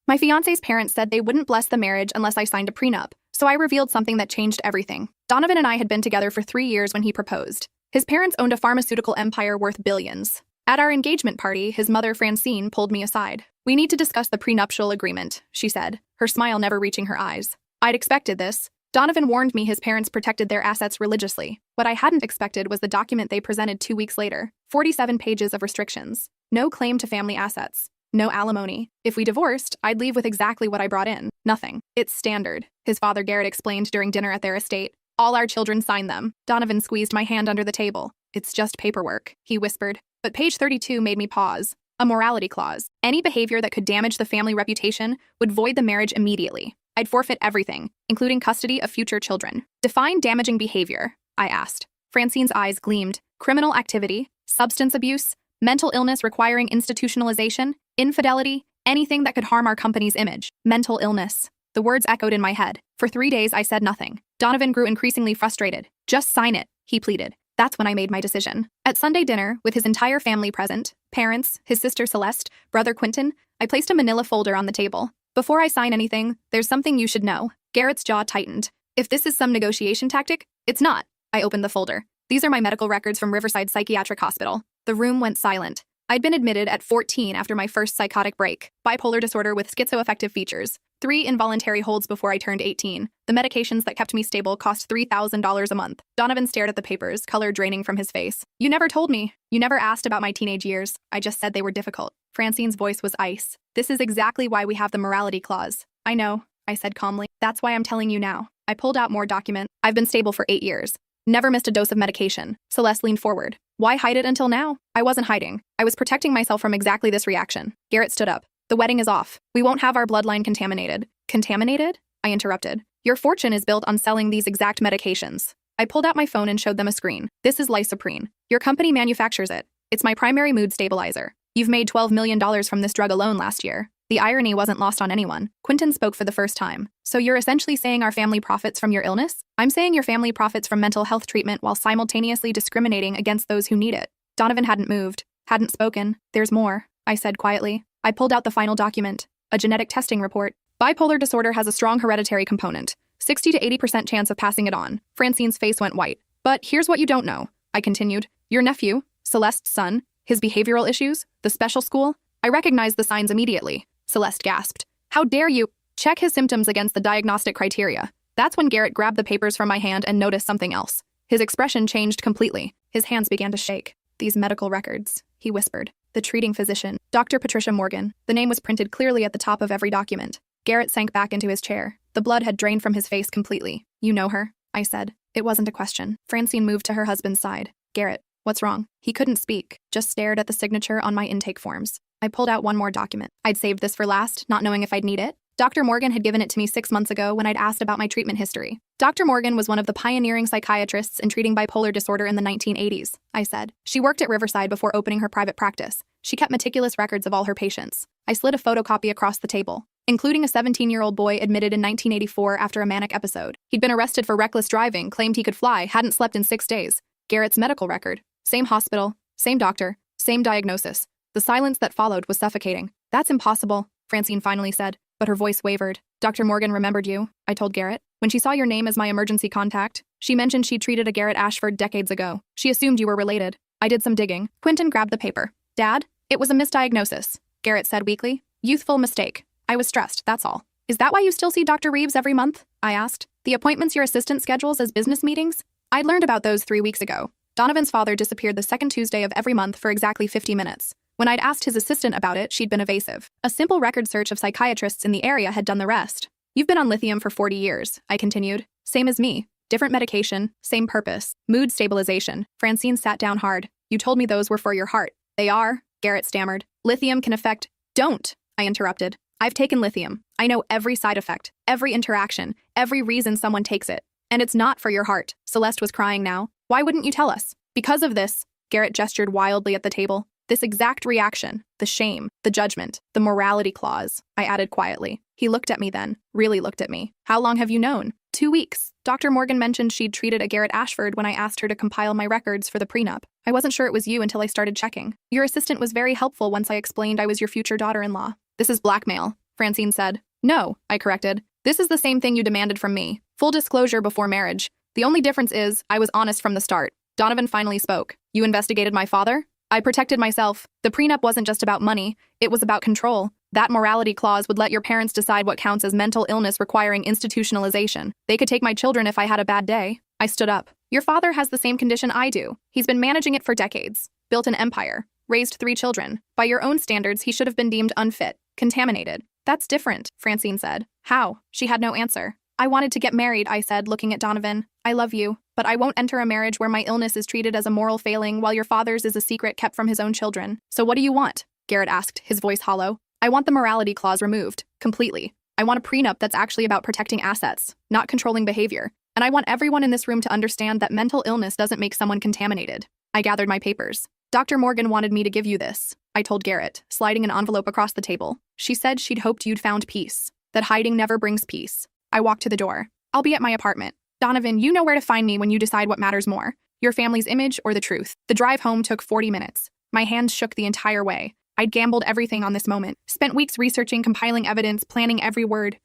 My fiancé's parents said they wouldn't bless the marriage unless I signed a prenup, so I revealed something that changed everything. Donovan and I had been together for 3 years when he proposed. His parents owned a pharmaceutical empire worth billions. At our engagement party, his mother, Francine, pulled me aside. "We need to discuss the prenuptial agreement," she said, her smile never reaching her eyes. I'd expected this. Donovan warned me his parents protected their assets religiously. What I hadn't expected was the document they presented 2 weeks later. 47 pages of restrictions. No claim to family assets. No alimony. If we divorced, I'd leave with exactly what I brought in. Nothing. It's standard, his father Garrett explained during dinner at their estate. All our children sign them. Donovan squeezed my hand under the table. "It's just paperwork," he whispered. But page 32 made me pause. A morality clause. Any behavior that could damage the family reputation would void the marriage immediately. I'd forfeit everything, including custody of future children. Define damaging behavior, I asked. Francine's eyes gleamed. Criminal activity, substance abuse, mental illness requiring institutionalization, infidelity, anything that could harm our company's image. Mental illness. The words echoed in my head. For 3 days, I said nothing. Donovan grew increasingly frustrated. "Just sign it," he pleaded. That's when I made my decision. At Sunday dinner, with his entire family present, parents, his sister Celeste, brother Quentin, I placed a manila folder on the table. "Before I sign anything, there's something you should know." Garrett's jaw tightened. "If this is some negotiation tactic, it's not." I opened the folder. "These are my medical records from Riverside Psychiatric Hospital." The room went silent. I'd been admitted at 14 after my first psychotic break, bipolar disorder with schizoaffective features, 3 involuntary holds before I turned 18. The medications that kept me stable cost $3,000 a month. Donovan stared at the papers, color draining from his face. "You never told me. You never asked about my teenage years. I just said they were difficult." Francine's voice was ice. "This is exactly why we have the morality clause." "I know," I said calmly. "That's why I'm telling you now." I pulled out more document. "I've been stable for 8 years. Never missed a dose of medication." Celeste leaned forward. "Why hide it until now?" "I wasn't hiding. I was protecting myself from exactly this reaction." Garrett stood up. "The wedding is off. We won't have our bloodline contaminated." "Contaminated?" I interrupted. "Your fortune is built on selling these exact medications." I pulled out my phone and showed them a screen. "This is Lysoprene. Your company manufactures it. It's my primary mood stabilizer. You've made $12 million from this drug alone last year." The irony wasn't lost on anyone. Quentin spoke for the first time. "So you're essentially saying our family profits from your illness?" "I'm saying your family profits from mental health treatment while simultaneously discriminating against those who need it." Donovan hadn't moved, hadn't spoken. "There's more," I said quietly. I pulled out the final document, a genetic testing report. "Bipolar disorder has a strong hereditary component, 60 to 80% chance of passing it on." Francine's face went white. "But here's what you don't know," I continued. "Your nephew, Celeste's son, his behavioral issues, the special school, I recognized the signs immediately." Celeste gasped. "How dare you?" "Check his symptoms against the diagnostic criteria." That's when Garrett grabbed the papers from my hand and noticed something else. His expression changed completely. His hands began to shake. "These medical records," he whispered. "The treating physician, Dr. Patricia Morgan." The name was printed clearly at the top of every document. Garrett sank back into his chair. The blood had drained from his face completely. "You know her?" I said. It wasn't a question. Francine moved to her husband's side. "Garrett, what's wrong?" He couldn't speak, just stared at the signature on my intake forms. I pulled out one more document. I'd saved this for last, not knowing if I'd need it. Dr. Morgan had given it to me 6 months ago when I'd asked about my treatment history. Dr. Morgan was one of the pioneering psychiatrists in treating bipolar disorder in the 1980s, I said. She worked at Riverside before opening her private practice. She kept meticulous records of all her patients. I slid a photocopy across the table, including a 17-year-old boy admitted in 1984 after a manic episode. He'd been arrested for reckless driving, claimed he could fly, hadn't slept in 6 days. Garrett's medical record. Same hospital, same doctor, same diagnosis. The silence that followed was suffocating. "That's impossible," Francine finally said, but her voice wavered. "Dr. Morgan remembered you," I told Garrett. "When she saw your name as my emergency contact, she mentioned she'd treated a Garrett Ashford decades ago. She assumed you were related." I did some digging. Quentin grabbed the paper. "Dad, it was a misdiagnosis," Garrett said weakly. "Youthful mistake. I was stressed, that's all." "Is that why you still see Dr. Reeves every month?" I asked. "The appointments your assistant schedules as business meetings?" I'd learned about those 3 weeks ago. Donovan's father disappeared the second Tuesday of every month for exactly 50 minutes. When I'd asked his assistant about it, she'd been evasive. A simple record search of psychiatrists in the area had done the rest. "You've been on lithium for 40 years, I continued. "Same as me. Different medication, same purpose. Mood stabilization." Francine sat down hard. "You told me those were for your heart." "They are," Garrett stammered. "Lithium can affect—" "Don't," I interrupted. "I've taken lithium. I know every side effect, every interaction, every reason someone takes it. And it's not for your heart." Celeste was crying now. "Why wouldn't you tell us?" "Because of this." Garrett gestured wildly at the table. "This exact reaction, the shame, the judgment, the morality clause," I added quietly. He looked at me then, really looked at me. "How long have you known?" 2 weeks. Dr. Morgan mentioned she'd treated a Garrett Ashford when I asked her to compile my records for the prenup. I wasn't sure it was you until I started checking. Your assistant was very helpful once I explained I was your future daughter-in-law." "This is blackmail," Francine said. No, I corrected. This is the same thing you demanded from me. Full disclosure before marriage. The only difference is, I was honest from the start. Donovan finally spoke. You investigated my father? I protected myself. The prenup wasn't just about money, it was about control. That morality clause would let your parents decide what counts as mental illness requiring institutionalization. They could take my children if I had a bad day. I stood up. Your father has the same condition I do. He's been managing it for decades. Built an empire. Raised 3 children. By your own standards, he should have been deemed unfit. Contaminated. That's different, Francine said. How? She had no answer. I wanted to get married, I said, looking at Donovan. I love you, but I won't enter a marriage where my illness is treated as a moral failing while your father's is a secret kept from his own children. So what do you want? Garrett asked, his voice hollow. I want the morality clause removed, completely. I want a prenup that's actually about protecting assets, not controlling behavior. And I want everyone in this room to understand that mental illness doesn't make someone contaminated. I gathered my papers. Dr. Morgan wanted me to give you this, I told Garrett, sliding an envelope across the table. She said she'd hoped you'd found peace, that hiding never brings peace. I walked to the door. I'll be at my apartment. Donovan, you know where to find me when you decide what matters more, your family's image or the truth. The drive home took 40 minutes. My hands shook the entire way. I'd gambled everything on this moment, spent weeks researching, compiling evidence, planning every word.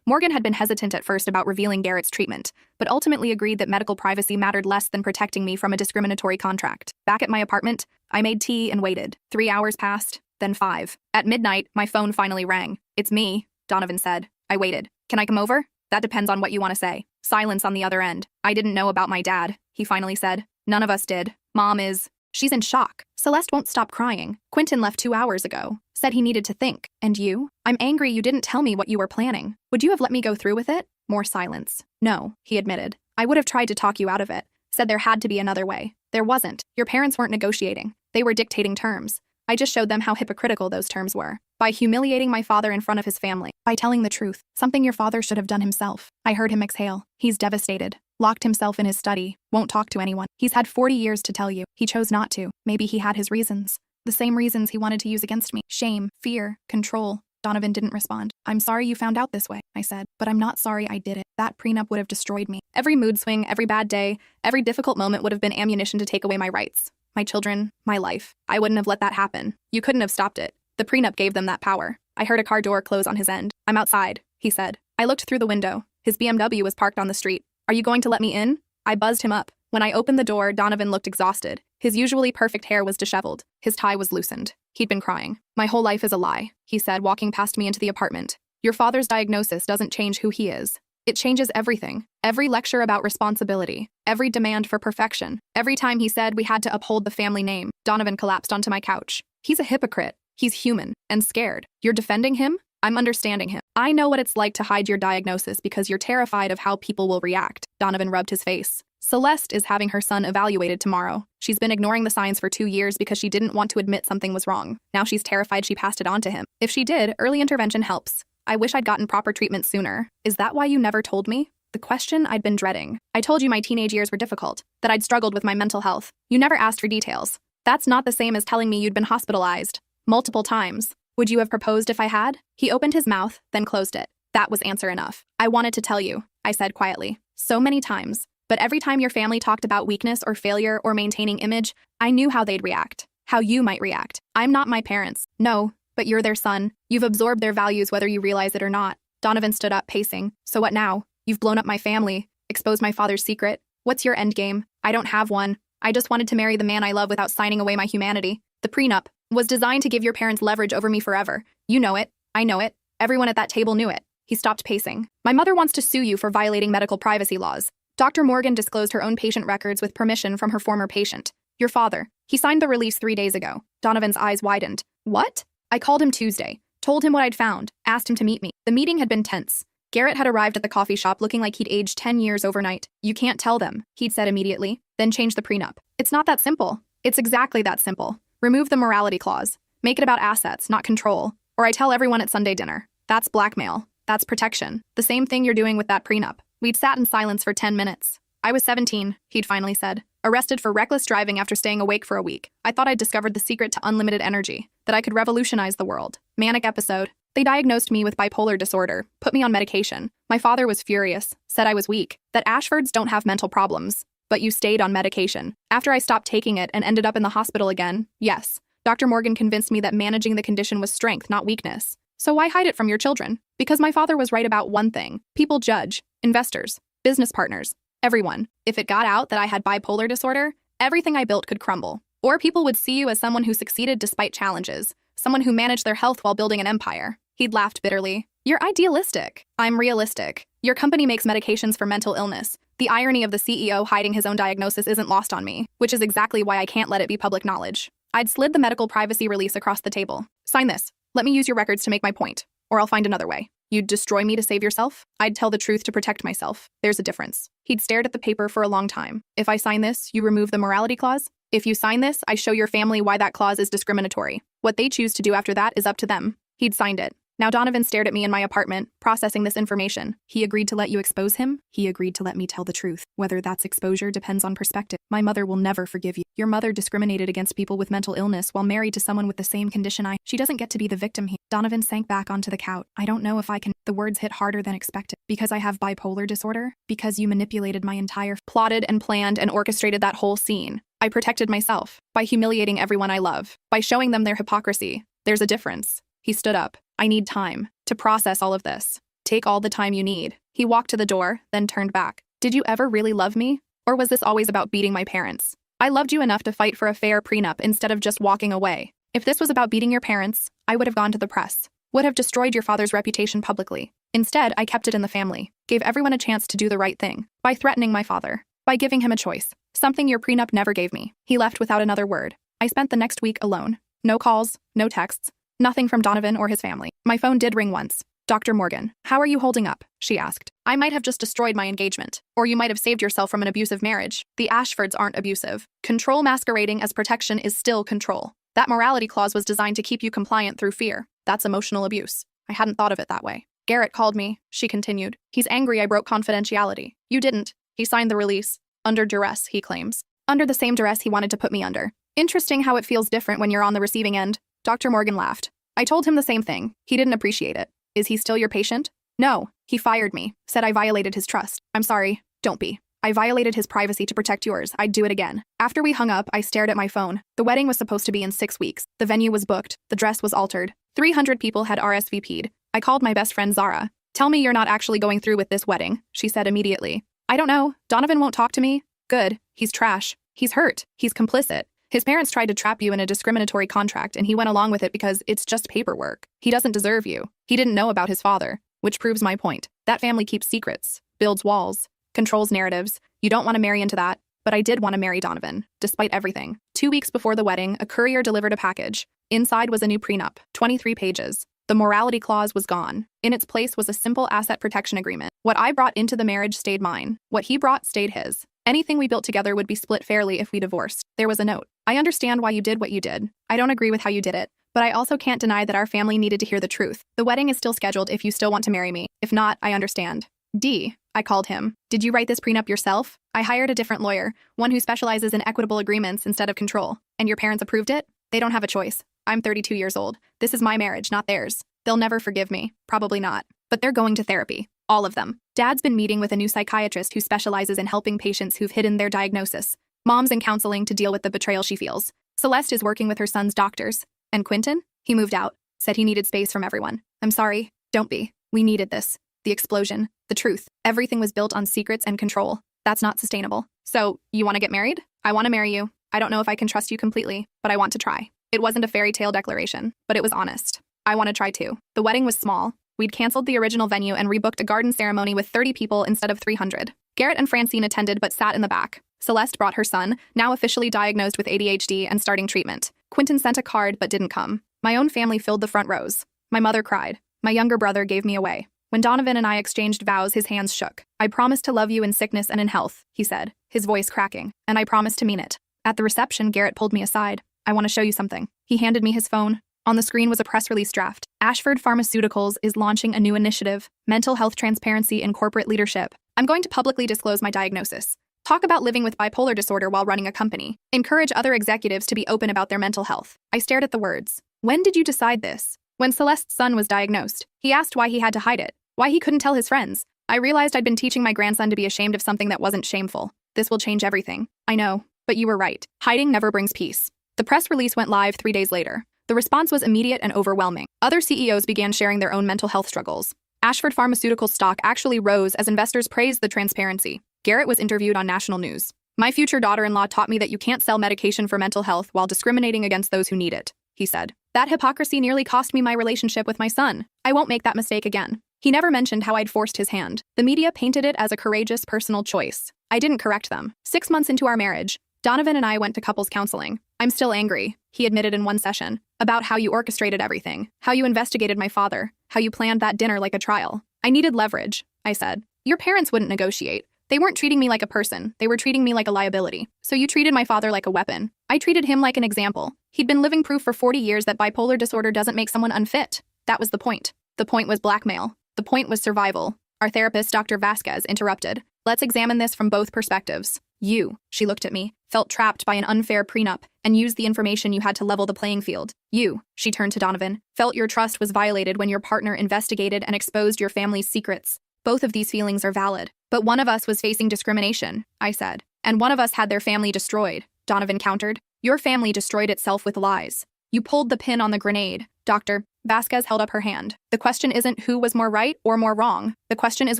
Morgan had been hesitant at first about revealing Garrett's treatment, but ultimately agreed that medical privacy mattered less than protecting me from a discriminatory contract. Back at my apartment, I made tea and waited. 3 hours passed, then 5. At midnight, my phone finally rang. It's me, Donovan said. I waited. Can I come over? That depends on what you want to say. Silence on the other end. I didn't know about my dad, he finally said. None of us did. Mom is... She's in shock. Celeste won't stop crying. Quentin left 2 hours ago. Said he needed to think. And you? I'm angry you didn't tell me what you were planning. Would you have let me go through with it? More silence. No, he admitted. I would have tried to talk you out of it. Said there had to be another way. There wasn't. Your parents weren't negotiating. They were dictating terms. I just showed them how hypocritical those terms were. By humiliating my father in front of his family. By telling the truth. Something your father should have done himself. I heard him exhale. He's devastated. Locked himself in his study. Won't talk to anyone. He's had 40 years to tell you. He chose not to. Maybe he had his reasons. The same reasons he wanted to use against me. Shame, fear, control. Donovan didn't respond. I'm sorry you found out this way, I said, but I'm not sorry I did it. That prenup would have destroyed me. Every mood swing, every bad day, every difficult moment would have been ammunition to take away my rights. My children, my life. I wouldn't have let that happen. You couldn't have stopped it. The prenup gave them that power. I heard a car door close on his end. I'm outside, he said. I looked through the window. His BMW was parked on the street. Are you going to let me in? I buzzed him up. When I opened the door, Donovan looked exhausted. His usually perfect hair was disheveled. His tie was loosened. He'd been crying. My whole life is a lie, he said, walking past me into the apartment. Your father's diagnosis doesn't change who he is. It changes everything. Every lecture about responsibility. Every demand for perfection. Every time he said we had to uphold the family name. Donovan collapsed onto my couch. He's a hypocrite. He's human and scared. You're defending him? I'm understanding him. I know what it's like to hide your diagnosis because you're terrified of how people will react. Donovan rubbed his face. Celeste is having her son evaluated tomorrow. She's been ignoring the signs for 2 years because she didn't want to admit something was wrong. Now she's terrified she passed it on to him. If she did, early intervention helps. I wish I'd gotten proper treatment sooner. Is that why you never told me? The question I'd been dreading. I told you my teenage years were difficult, that I'd struggled with my mental health. You never asked for details. That's not the same as telling me you'd been hospitalized. Multiple times. Would you have proposed if I had? He opened his mouth, then closed it. That was answer enough. I wanted to tell you, I said quietly. So many times. But every time your family talked about weakness or failure or maintaining image, I knew how they'd react. How you might react. I'm not my parents. No, but you're their son. You've absorbed their values whether you realize it or not. Donovan stood up, pacing. So what now? You've blown up my family. Exposed my father's secret. What's your endgame? I don't have one. I just wanted to marry the man I love without signing away my humanity. The prenup was designed to give your parents leverage over me forever. You know it. I know it. Everyone at that table knew it. He stopped pacing. My mother wants to sue you for violating medical privacy laws. Dr. Morgan disclosed her own patient records with permission from her former patient. Your father. He signed the release 3 days ago. Donovan's eyes widened. What? I called him Tuesday. Told him what I'd found. Asked him to meet me. The meeting had been tense. Garrett had arrived at the coffee shop looking like he'd aged 10 years overnight. You can't tell them, he'd said immediately. Then change the prenup. It's not that simple. It's exactly that simple. Remove the morality clause. Make it about assets, not control. Or I tell everyone at Sunday dinner. That's blackmail. That's protection. The same thing you're doing with that prenup. We'd sat in silence for 10 minutes. I was 17, he'd finally said. Arrested for reckless driving after staying awake for a week. I thought I'd discovered the secret to unlimited energy. That I could revolutionize the world. Manic episode. They diagnosed me with bipolar disorder. Put me on medication. My father was furious. Said I was weak. That Ashfords don't have mental problems. But you stayed on medication. After I stopped taking it and ended up in the hospital again, yes. Dr. Morgan convinced me that managing the condition was strength, not weakness. So why hide it from your children? Because my father was right about one thing. People judge. Investors. Business partners. Everyone. If it got out that I had bipolar disorder, everything I built could crumble. Or people would see you as someone who succeeded despite challenges. Someone who managed their health while building an empire. He'd laughed bitterly. You're idealistic. I'm realistic. Your company makes medications for mental illness. The irony of the CEO hiding his own diagnosis isn't lost on me, which is exactly why I can't let it be public knowledge. I'd slid the medical privacy release across the table. Sign this. Let me use your records to make my point, or I'll find another way. You'd destroy me to save yourself? I'd tell the truth to protect myself. There's a difference. He'd stared at the paper for a long time. If I sign this, you remove the morality clause? If you sign this, I show your family why that clause is discriminatory. What they choose to do after that is up to them. He'd signed it. Now Donovan stared at me in my apartment, processing this information. He agreed to let you expose him? He agreed to let me tell the truth. Whether that's exposure depends on perspective. My mother will never forgive you. Your mother discriminated against people with mental illness while married to someone with the same condition She doesn't get to be the victim here. Donovan sank back onto the couch. I don't know if I can. The words hit harder than expected. Because I have bipolar disorder? Because you manipulated my entire plotted and planned and orchestrated that whole scene. I protected myself by humiliating everyone I love, by showing them their hypocrisy. There's a difference. He stood up. I need time to process all of this. Take all the time you need. He walked to the door, then turned back. Did you ever really love me? Or was this always about beating my parents? I loved you enough to fight for a fair prenup instead of just walking away. If this was about beating your parents, I would have gone to the press, would have destroyed your father's reputation publicly. Instead, I kept it in the family, gave everyone a chance to do the right thing, by threatening my father, by giving him a choice, something your prenup never gave me. He left without another word. I spent the next week alone. No calls, no texts. Nothing from Donovan or his family. My phone did ring once. Dr. Morgan, how are you holding up? She asked. I might have just destroyed my engagement. Or you might have saved yourself from an abusive marriage. The Ashfords aren't abusive. Control masquerading as protection is still control. That morality clause was designed to keep you compliant through fear. That's emotional abuse. I hadn't thought of it that way. Garrett called me, she continued. He's angry I broke confidentiality. You didn't. He signed the release. Under duress, he claims. Under the same duress he wanted to put me under. Interesting how it feels different when you're on the receiving end. Dr. Morgan laughed. I told him the same thing. He didn't appreciate it. Is he still your patient? No. He fired me. Said I violated his trust. I'm sorry. Don't be. I violated his privacy to protect yours. I'd do it again. After we hung up, I stared at my phone. The wedding was supposed to be in 6 weeks. The venue was booked. The dress was altered. 300 people had RSVP'd. I called my best friend Zara. Tell me you're not actually going through with this wedding, she said immediately. I don't know. Donovan won't talk to me. Good. He's trash. He's hurt. He's complicit. His parents tried to trap you in a discriminatory contract and he went along with it because it's just paperwork. He doesn't deserve you. He didn't know about his father, which proves my point. That family keeps secrets, builds walls, controls narratives. You don't want to marry into that, but I did want to marry Donovan, despite everything. 2 weeks before the wedding, a courier delivered a package. Inside was a new prenup, 23 pages. The morality clause was gone. In its place was a simple asset protection agreement. What I brought into the marriage stayed mine. What he brought stayed his. Anything we built together would be split fairly if we divorced. There was a note. I understand why you did what you did. I don't agree with how you did it, but I also can't deny that our family needed to hear the truth. The wedding is still scheduled if you still want to marry me. If not, I understand. D. I called him. Did you write this prenup yourself? I hired a different lawyer, one who specializes in equitable agreements instead of control. And your parents approved it? They don't have a choice. I'm 32 years old. This is my marriage, not theirs. They'll never forgive me. Probably not. But they're going to therapy. All of them. Dad's been meeting with a new psychiatrist who specializes in helping patients who've hidden their diagnosis. Mom's in counseling to deal with the betrayal she feels. Celeste is working with her son's doctors. And Quentin? He moved out. Said he needed space from everyone. I'm sorry. Don't be. We needed this. The explosion. The truth. Everything was built on secrets and control. That's not sustainable. So, you want to get married? I want to marry you. I don't know if I can trust you completely, but I want to try. It wasn't a fairy tale declaration, but it was honest. I want to try too. The wedding was small. We'd canceled the original venue and rebooked a garden ceremony with 30 people instead of 300. Garrett and Francine attended but sat in the back. Celeste brought her son, now officially diagnosed with ADHD and starting treatment. Quentin sent a card but didn't come. My own family filled the front rows. My mother cried. My younger brother gave me away. When Donovan and I exchanged vows, his hands shook. I promise to love you in sickness and in health, he said, his voice cracking, and I promise to mean it. At the reception, Garrett pulled me aside. I want to show you something. He handed me his phone. On the screen was a press release draft. Ashford Pharmaceuticals is launching a new initiative, Mental Health Transparency in Corporate Leadership. I'm going to publicly disclose my diagnosis. Talk about living with bipolar disorder while running a company. Encourage other executives to be open about their mental health. I stared at the words. When did you decide this? When Celeste's son was diagnosed. He asked why he had to hide it, why he couldn't tell his friends. I realized I'd been teaching my grandson to be ashamed of something that wasn't shameful. This will change everything. I know, but you were right. Hiding never brings peace. The press release went live 3 days later. The response was immediate and overwhelming. Other CEOs began sharing their own mental health struggles. Ashford Pharmaceuticals stock actually rose as investors praised the transparency. Garrett was interviewed on national news. "My future daughter-in-law taught me that you can't sell medication for mental health while discriminating against those who need it," he said. "That hypocrisy nearly cost me my relationship with my son. I won't make that mistake again." He never mentioned how I'd forced his hand. The media painted it as a courageous personal choice. I didn't correct them. 6 months into our marriage, Donovan and I went to couples counseling. "I'm still angry," he admitted in one session, "about how you orchestrated everything, how you investigated my father, how you planned that dinner like a trial. I needed leverage," I said. "Your parents wouldn't negotiate. They weren't treating me like a person, they were treating me like a liability. So you treated my father like a weapon. I treated him like an example. He'd been living proof for 40 years that bipolar disorder doesn't make someone unfit. That was the point. The point was blackmail. The point was survival." Our therapist, Dr. Vasquez, interrupted. "Let's examine this from both perspectives. You," she looked at me, "felt trapped by an unfair prenup and used the information you had to level the playing field. You," she turned to Donovan, "felt your trust was violated when your partner investigated and exposed your family's secrets. Both of these feelings are valid. But one of us was facing discrimination," I said. "And one of us had their family destroyed," Donovan countered. "Your family destroyed itself with lies. You pulled the pin on the grenade." Dr. Vasquez held up her hand. "The question isn't who was more right or more wrong. The question is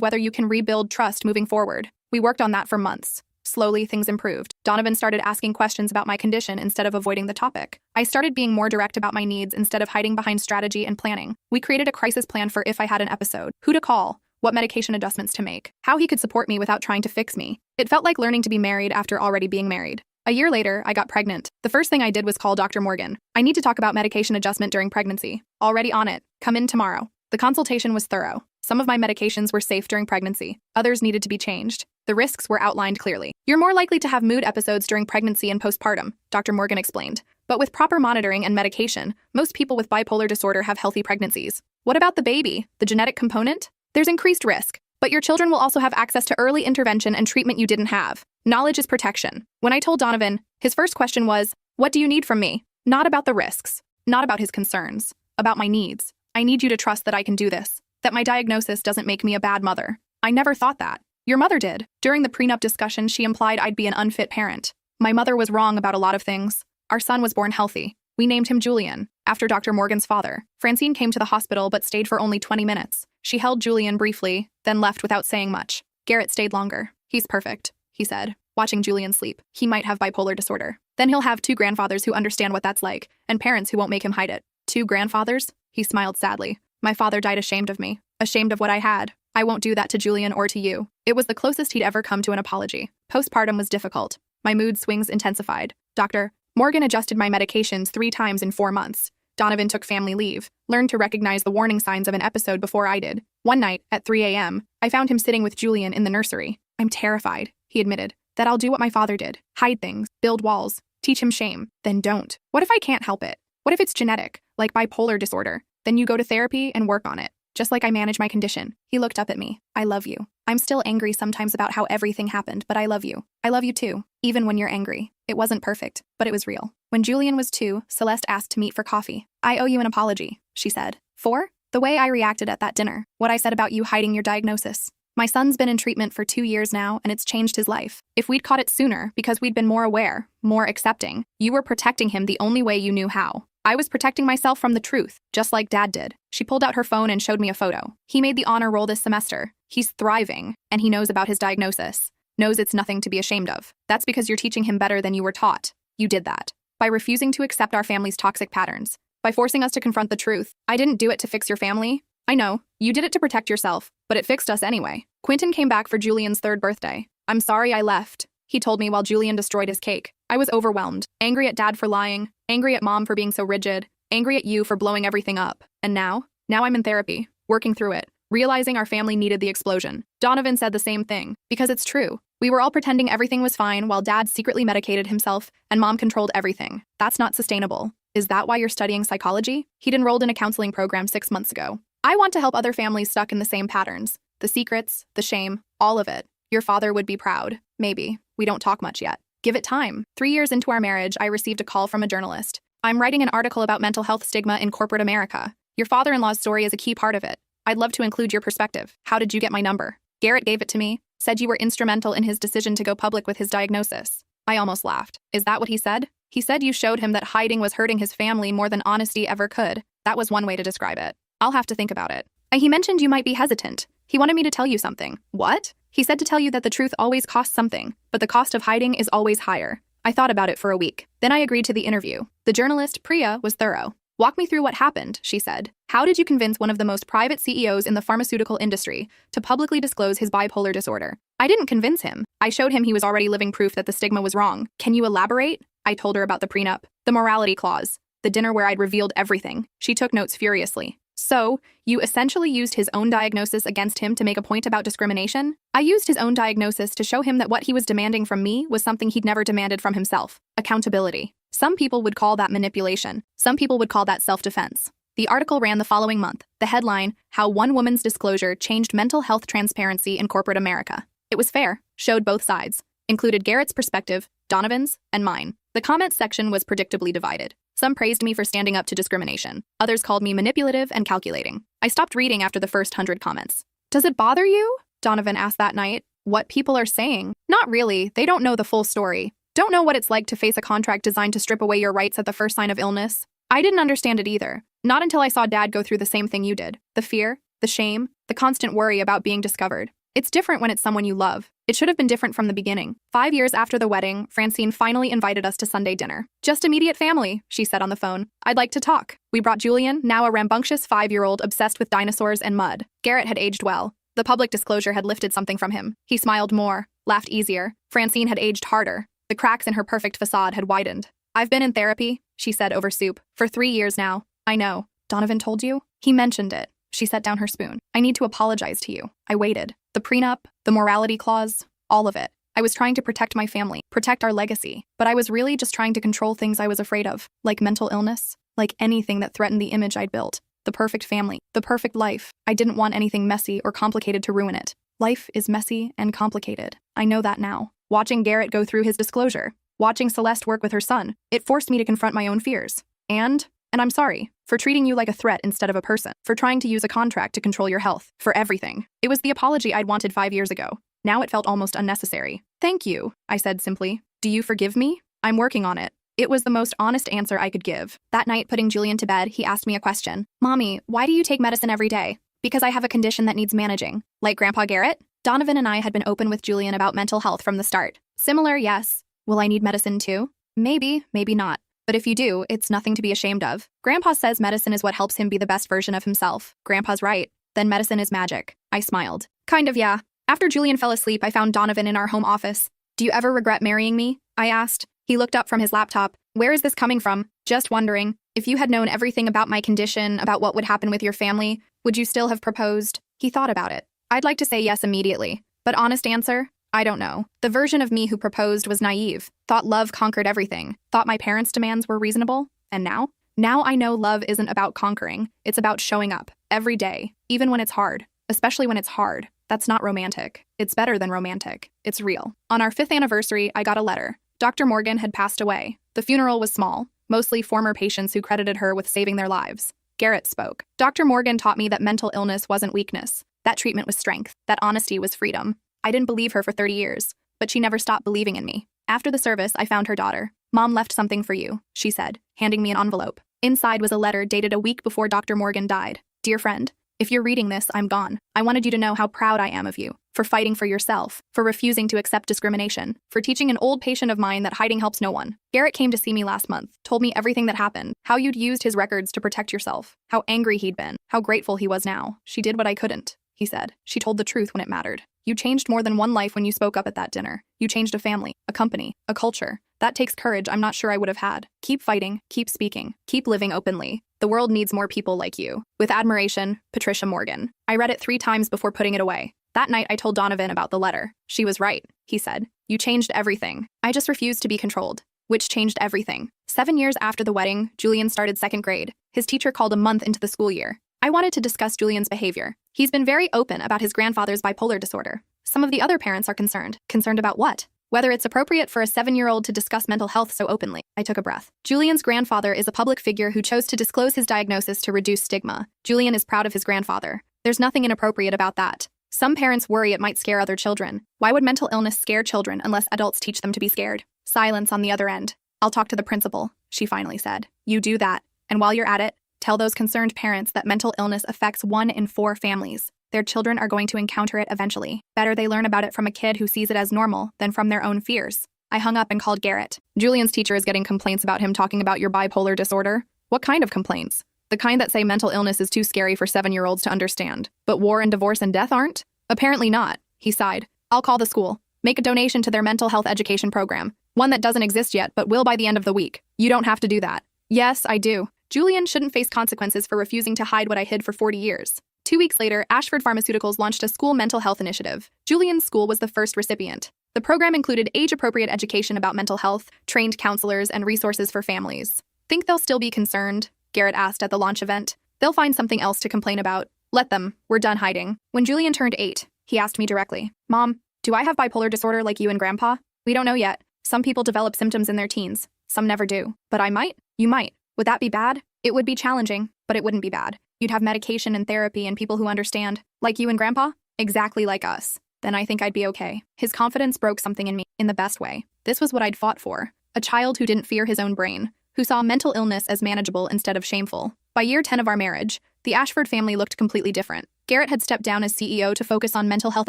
whether you can rebuild trust moving forward. We worked on that for months. Slowly, things improved. Donovan started asking questions about my condition instead of avoiding the topic. I started being more direct about my needs instead of hiding behind strategy and planning. We created a crisis plan for if I had an episode, who to call, what medication adjustments to make, how he could support me without trying to fix me. It felt like learning to be married after already being married. A year later, I got pregnant. The first thing I did was call Dr. Morgan. "I need to talk about medication adjustment during pregnancy. Already on it. Come in tomorrow." The consultation was thorough. Some of my medications were safe during pregnancy. Others needed to be changed. The risks were outlined clearly. "You're more likely to have mood episodes during pregnancy and postpartum," Dr. Morgan explained. "But with proper monitoring and medication, most people with bipolar disorder have healthy pregnancies." "What about the baby? The genetic component?" "There's increased risk. But your children will also have access to early intervention and treatment you didn't have. Knowledge is protection." When I told Donovan, his first question was, "What do you need from me?" Not about the risks, not about his concerns, about my needs. "I need you to trust that I can do this, that my diagnosis doesn't make me a bad mother." "I never thought that." "Your mother did. During the prenup discussion, she implied I'd be an unfit parent. My mother was wrong about a lot of things. Our son was born healthy. We named him Julian, after Dr. Morgan's father. Francine came to the hospital but stayed for only 20 minutes. She held Julian briefly, then left without saying much. Garrett stayed longer. "He's perfect," he said, watching Julian sleep. "He might have bipolar disorder. Then he'll have 2 grandfathers who understand what that's like, and parents who won't make him hide it." "2 grandfathers?" He smiled sadly. "My father died ashamed of me, ashamed of what I had. I won't do that to Julian or to you." It was the closest he'd ever come to an apology. Postpartum was difficult. My mood swings intensified. Dr. Morgan adjusted my medications 3 times in 4 months. Donovan took family leave, learned to recognize the warning signs of an episode before I did. One night, at 3 a.m., I found him sitting with Julian in the nursery. "I'm terrified," he admitted, "that I'll do what my father did. Hide things, build walls, teach him shame. Then don't. What if I can't help it? What if it's genetic, like bipolar disorder? Then you go to therapy and work on it, just like I manage my condition." He looked up at me. "I love you. I'm still angry sometimes about how everything happened, but I love you. I love you too, even when you're angry. It wasn't perfect, but it was real." When Julian was 2, Celeste asked to meet for coffee. "I owe you an apology," she said. "For?" "The way I reacted at that dinner. What I said about you hiding your diagnosis. My son's been in treatment for 2 years now, and it's changed his life. If we'd caught it sooner, because we'd been more aware, more accepting, you were protecting him the only way you knew how. I was protecting myself from the truth, just like Dad did." She pulled out her phone and showed me a photo. "He made the honor roll this semester. He's thriving, and he knows about his diagnosis. Knows it's nothing to be ashamed of. That's because you're teaching him better than you were taught. You did that. By refusing to accept our family's toxic patterns. By forcing us to confront the truth. I didn't do it to fix your family. I know, you did it to protect yourself, but it fixed us anyway." Quentin came back for Julian's 3rd birthday. "I'm sorry I left," he told me while Julian destroyed his cake. "I was overwhelmed. Angry at Dad for lying. Angry at Mom for being so rigid. Angry at you for blowing everything up. And now I'm in therapy, working through it, realizing our family needed the explosion." Donovan said the same thing, because it's true. We were all pretending everything was fine while Dad secretly medicated himself and Mom controlled everything. That's not sustainable. "Is that why you're studying psychology?" He'd enrolled in a counseling program 6 months ago. "I want to help other families stuck in the same patterns. The secrets, the shame, all of it. Your father would be proud. Maybe. We don't talk much yet. Give it time." 3 years into our marriage, I received a call from a journalist. "I'm writing an article about mental health stigma in corporate America. Your father-in-law's story is a key part of it. I'd love to include your perspective. How did you get my number?" "Garrett gave it to me. Said you were instrumental in his decision to go public with his diagnosis." I almost laughed. "Is that what he said?" He said you showed him that hiding was hurting his family more than honesty ever could. That was one way to describe it. I'll have to think about it. He mentioned you might be hesitant. He wanted me to tell you something. What? He said to tell you that the truth always costs something, but the cost of hiding is always higher. I thought about it for a week. Then I agreed to the interview. The journalist, Priya, was thorough. Walk me through what happened, she said. How did you convince one of the most private CEOs in the pharmaceutical industry to publicly disclose his bipolar disorder? I didn't convince him. I showed him he was already living proof that the stigma was wrong. Can you elaborate? I told her about the prenup, the morality clause, the dinner where I'd revealed everything. She took notes furiously. So, you essentially used his own diagnosis against him to make a point about discrimination? I used his own diagnosis to show him that what he was demanding from me was something he'd never demanded from himself. Accountability. Some people would call that manipulation. Some people would call that self-defense. The article ran the following month. The headline, How One Woman's Disclosure Changed Mental Health Transparency in Corporate America. It was fair, showed both sides, included Garrett's perspective, Donovan's, and mine. The comments section was predictably divided. Some praised me for standing up to discrimination. Others called me manipulative and calculating. I stopped reading after the first 100 comments. Does it bother you? Donovan asked that night. What people are saying? Not really. They don't know the full story. Don't know what it's like to face a contract designed to strip away your rights at the first sign of illness. I didn't understand it either. Not until I saw Dad go through the same thing you did. The fear, the shame, the constant worry about being discovered. It's different when it's someone you love. It should have been different from the beginning. 5 years after the wedding, Francine finally invited us to Sunday dinner. Just immediate family, she said on the phone. I'd like to talk. We brought Julian, now a rambunctious 5-year-old obsessed with dinosaurs and mud. Garrett had aged well. The public disclosure had lifted something from him. He smiled more, laughed easier. Francine had aged harder. The cracks in her perfect facade had widened. I've been in therapy, she said over soup, for 3 years now. I know. Donovan told you? He mentioned it. She set down her spoon. I need to apologize to you. I waited. The prenup, the morality clause, all of it. I was trying to protect my family, protect our legacy, but I was really just trying to control things I was afraid of, like mental illness, like anything that threatened the image I'd built. The perfect family, the perfect life. I didn't want anything messy or complicated to ruin it. Life is messy and complicated. I know that now. Watching Garrett go through his disclosure, watching Celeste work with her son, it forced me to confront my own fears. And I'm sorry for treating you like a threat instead of a person, for trying to use a contract to control your health, for everything. It was the apology I'd wanted 5 years ago. Now it felt almost unnecessary. Thank you, I said simply. Do you forgive me? I'm working on it. It was the most honest answer I could give. That night, putting Julian to bed, he asked me a question. Mommy, why do you take medicine every day? Because I have a condition that needs managing. Like Grandpa Garrett? Donovan and I had been open with Julian about mental health from the start. Similar, yes. Will I need medicine too? Maybe, maybe not. But if you do, it's nothing to be ashamed of. Grandpa says medicine is what helps him be the best version of himself. Grandpa's right. Then medicine is magic. I smiled. Kind of, yeah. After Julian fell asleep, I found Donovan in our home office. Do you ever regret marrying me? I asked. He looked up from his laptop. Where is this coming from? Just wondering. If you had known everything about my condition, about what would happen with your family, would you still have proposed? He thought about it. I'd like to say yes immediately. But honest answer? I don't know. The version of me who proposed was naive, thought love conquered everything, thought my parents' demands were reasonable. And now? Now I know love isn't about conquering. It's about showing up, every day, even when it's hard. Especially when it's hard. That's not romantic. It's better than romantic. It's real. On our 5th anniversary, I got a letter. Dr. Morgan had passed away. The funeral was small, mostly former patients who credited her with saving their lives. Garrett spoke. Dr. Morgan taught me that mental illness wasn't weakness. That treatment was strength. That honesty was freedom. I didn't believe her for 30 years, but she never stopped believing in me. After the service, I found her daughter. Mom left something for you, she said, handing me an envelope. Inside was a letter dated a week before Dr. Morgan died. Dear friend, if you're reading this, I'm gone. I wanted you to know how proud I am of you, for fighting for yourself, for refusing to accept discrimination, for teaching an old patient of mine that hiding helps no one. Garrett came to see me last month, told me everything that happened, how you'd used his records to protect yourself, how angry he'd been, how grateful he was now. She did what I couldn't, he said. She told the truth when it mattered. You changed more than one life when you spoke up at that dinner. You changed a family, a company, a culture. That takes courage I'm not sure I would have had. Keep fighting, keep speaking, keep living openly. The world needs more people like you. With admiration, Patricia Morgan. I read it 3 times before putting it away. That night I told Donovan about the letter. She was right, he said. You changed everything. I just refused to be controlled. Which changed everything. 7 years after the wedding, Julian started 2nd grade. His teacher called a month into the school year. I wanted to discuss Julian's behavior. He's been very open about his grandfather's bipolar disorder. Some of the other parents are concerned. Concerned about what? Whether it's appropriate for a 7-year-old to discuss mental health so openly. I took a breath. Julian's grandfather is a public figure who chose to disclose his diagnosis to reduce stigma. Julian is proud of his grandfather. There's nothing inappropriate about that. Some parents worry it might scare other children. Why would mental illness scare children unless adults teach them to be scared? Silence on the other end. I'll talk to the principal, she finally said. You do that, and while you're at it, tell those concerned parents that mental illness affects 1 in 4 families. Their children are going to encounter it eventually. Better they learn about it from a kid who sees it as normal than from their own fears. I hung up and called Garrett. Julian's teacher is getting complaints about him talking about your bipolar disorder. What kind of complaints? The kind that say mental illness is too scary for 7-year-olds to understand. But war and divorce and death aren't? Apparently not, he sighed. I'll call the school. Make a donation to their mental health education program. One that doesn't exist yet, but will by the end of the week. You don't have to do that. Yes, I do. Julian shouldn't face consequences for refusing to hide what I hid for 40 years. 2 weeks later, Ashford Pharmaceuticals launched a school mental health initiative. Julian's school was the first recipient. The program included age-appropriate education about mental health, trained counselors, and resources for families. Think they'll still be concerned? Garrett asked at the launch event. They'll find something else to complain about. Let them. We're done hiding. When Julian turned 8, he asked me directly, Mom, do I have bipolar disorder like you and Grandpa? We don't know yet. Some people develop symptoms in their teens. Some never do. But I might? You might. Would that be bad? It would be challenging, but it wouldn't be bad. You'd have medication and therapy and people who understand. Like you and Grandpa? Exactly like us. Then I think I'd be okay. His confidence broke something in me, in the best way. This was what I'd fought for. A child who didn't fear his own brain, who saw mental illness as manageable instead of shameful. By year 10 of our marriage, the Ashford family looked completely different. Garrett had stepped down as CEO to focus on mental health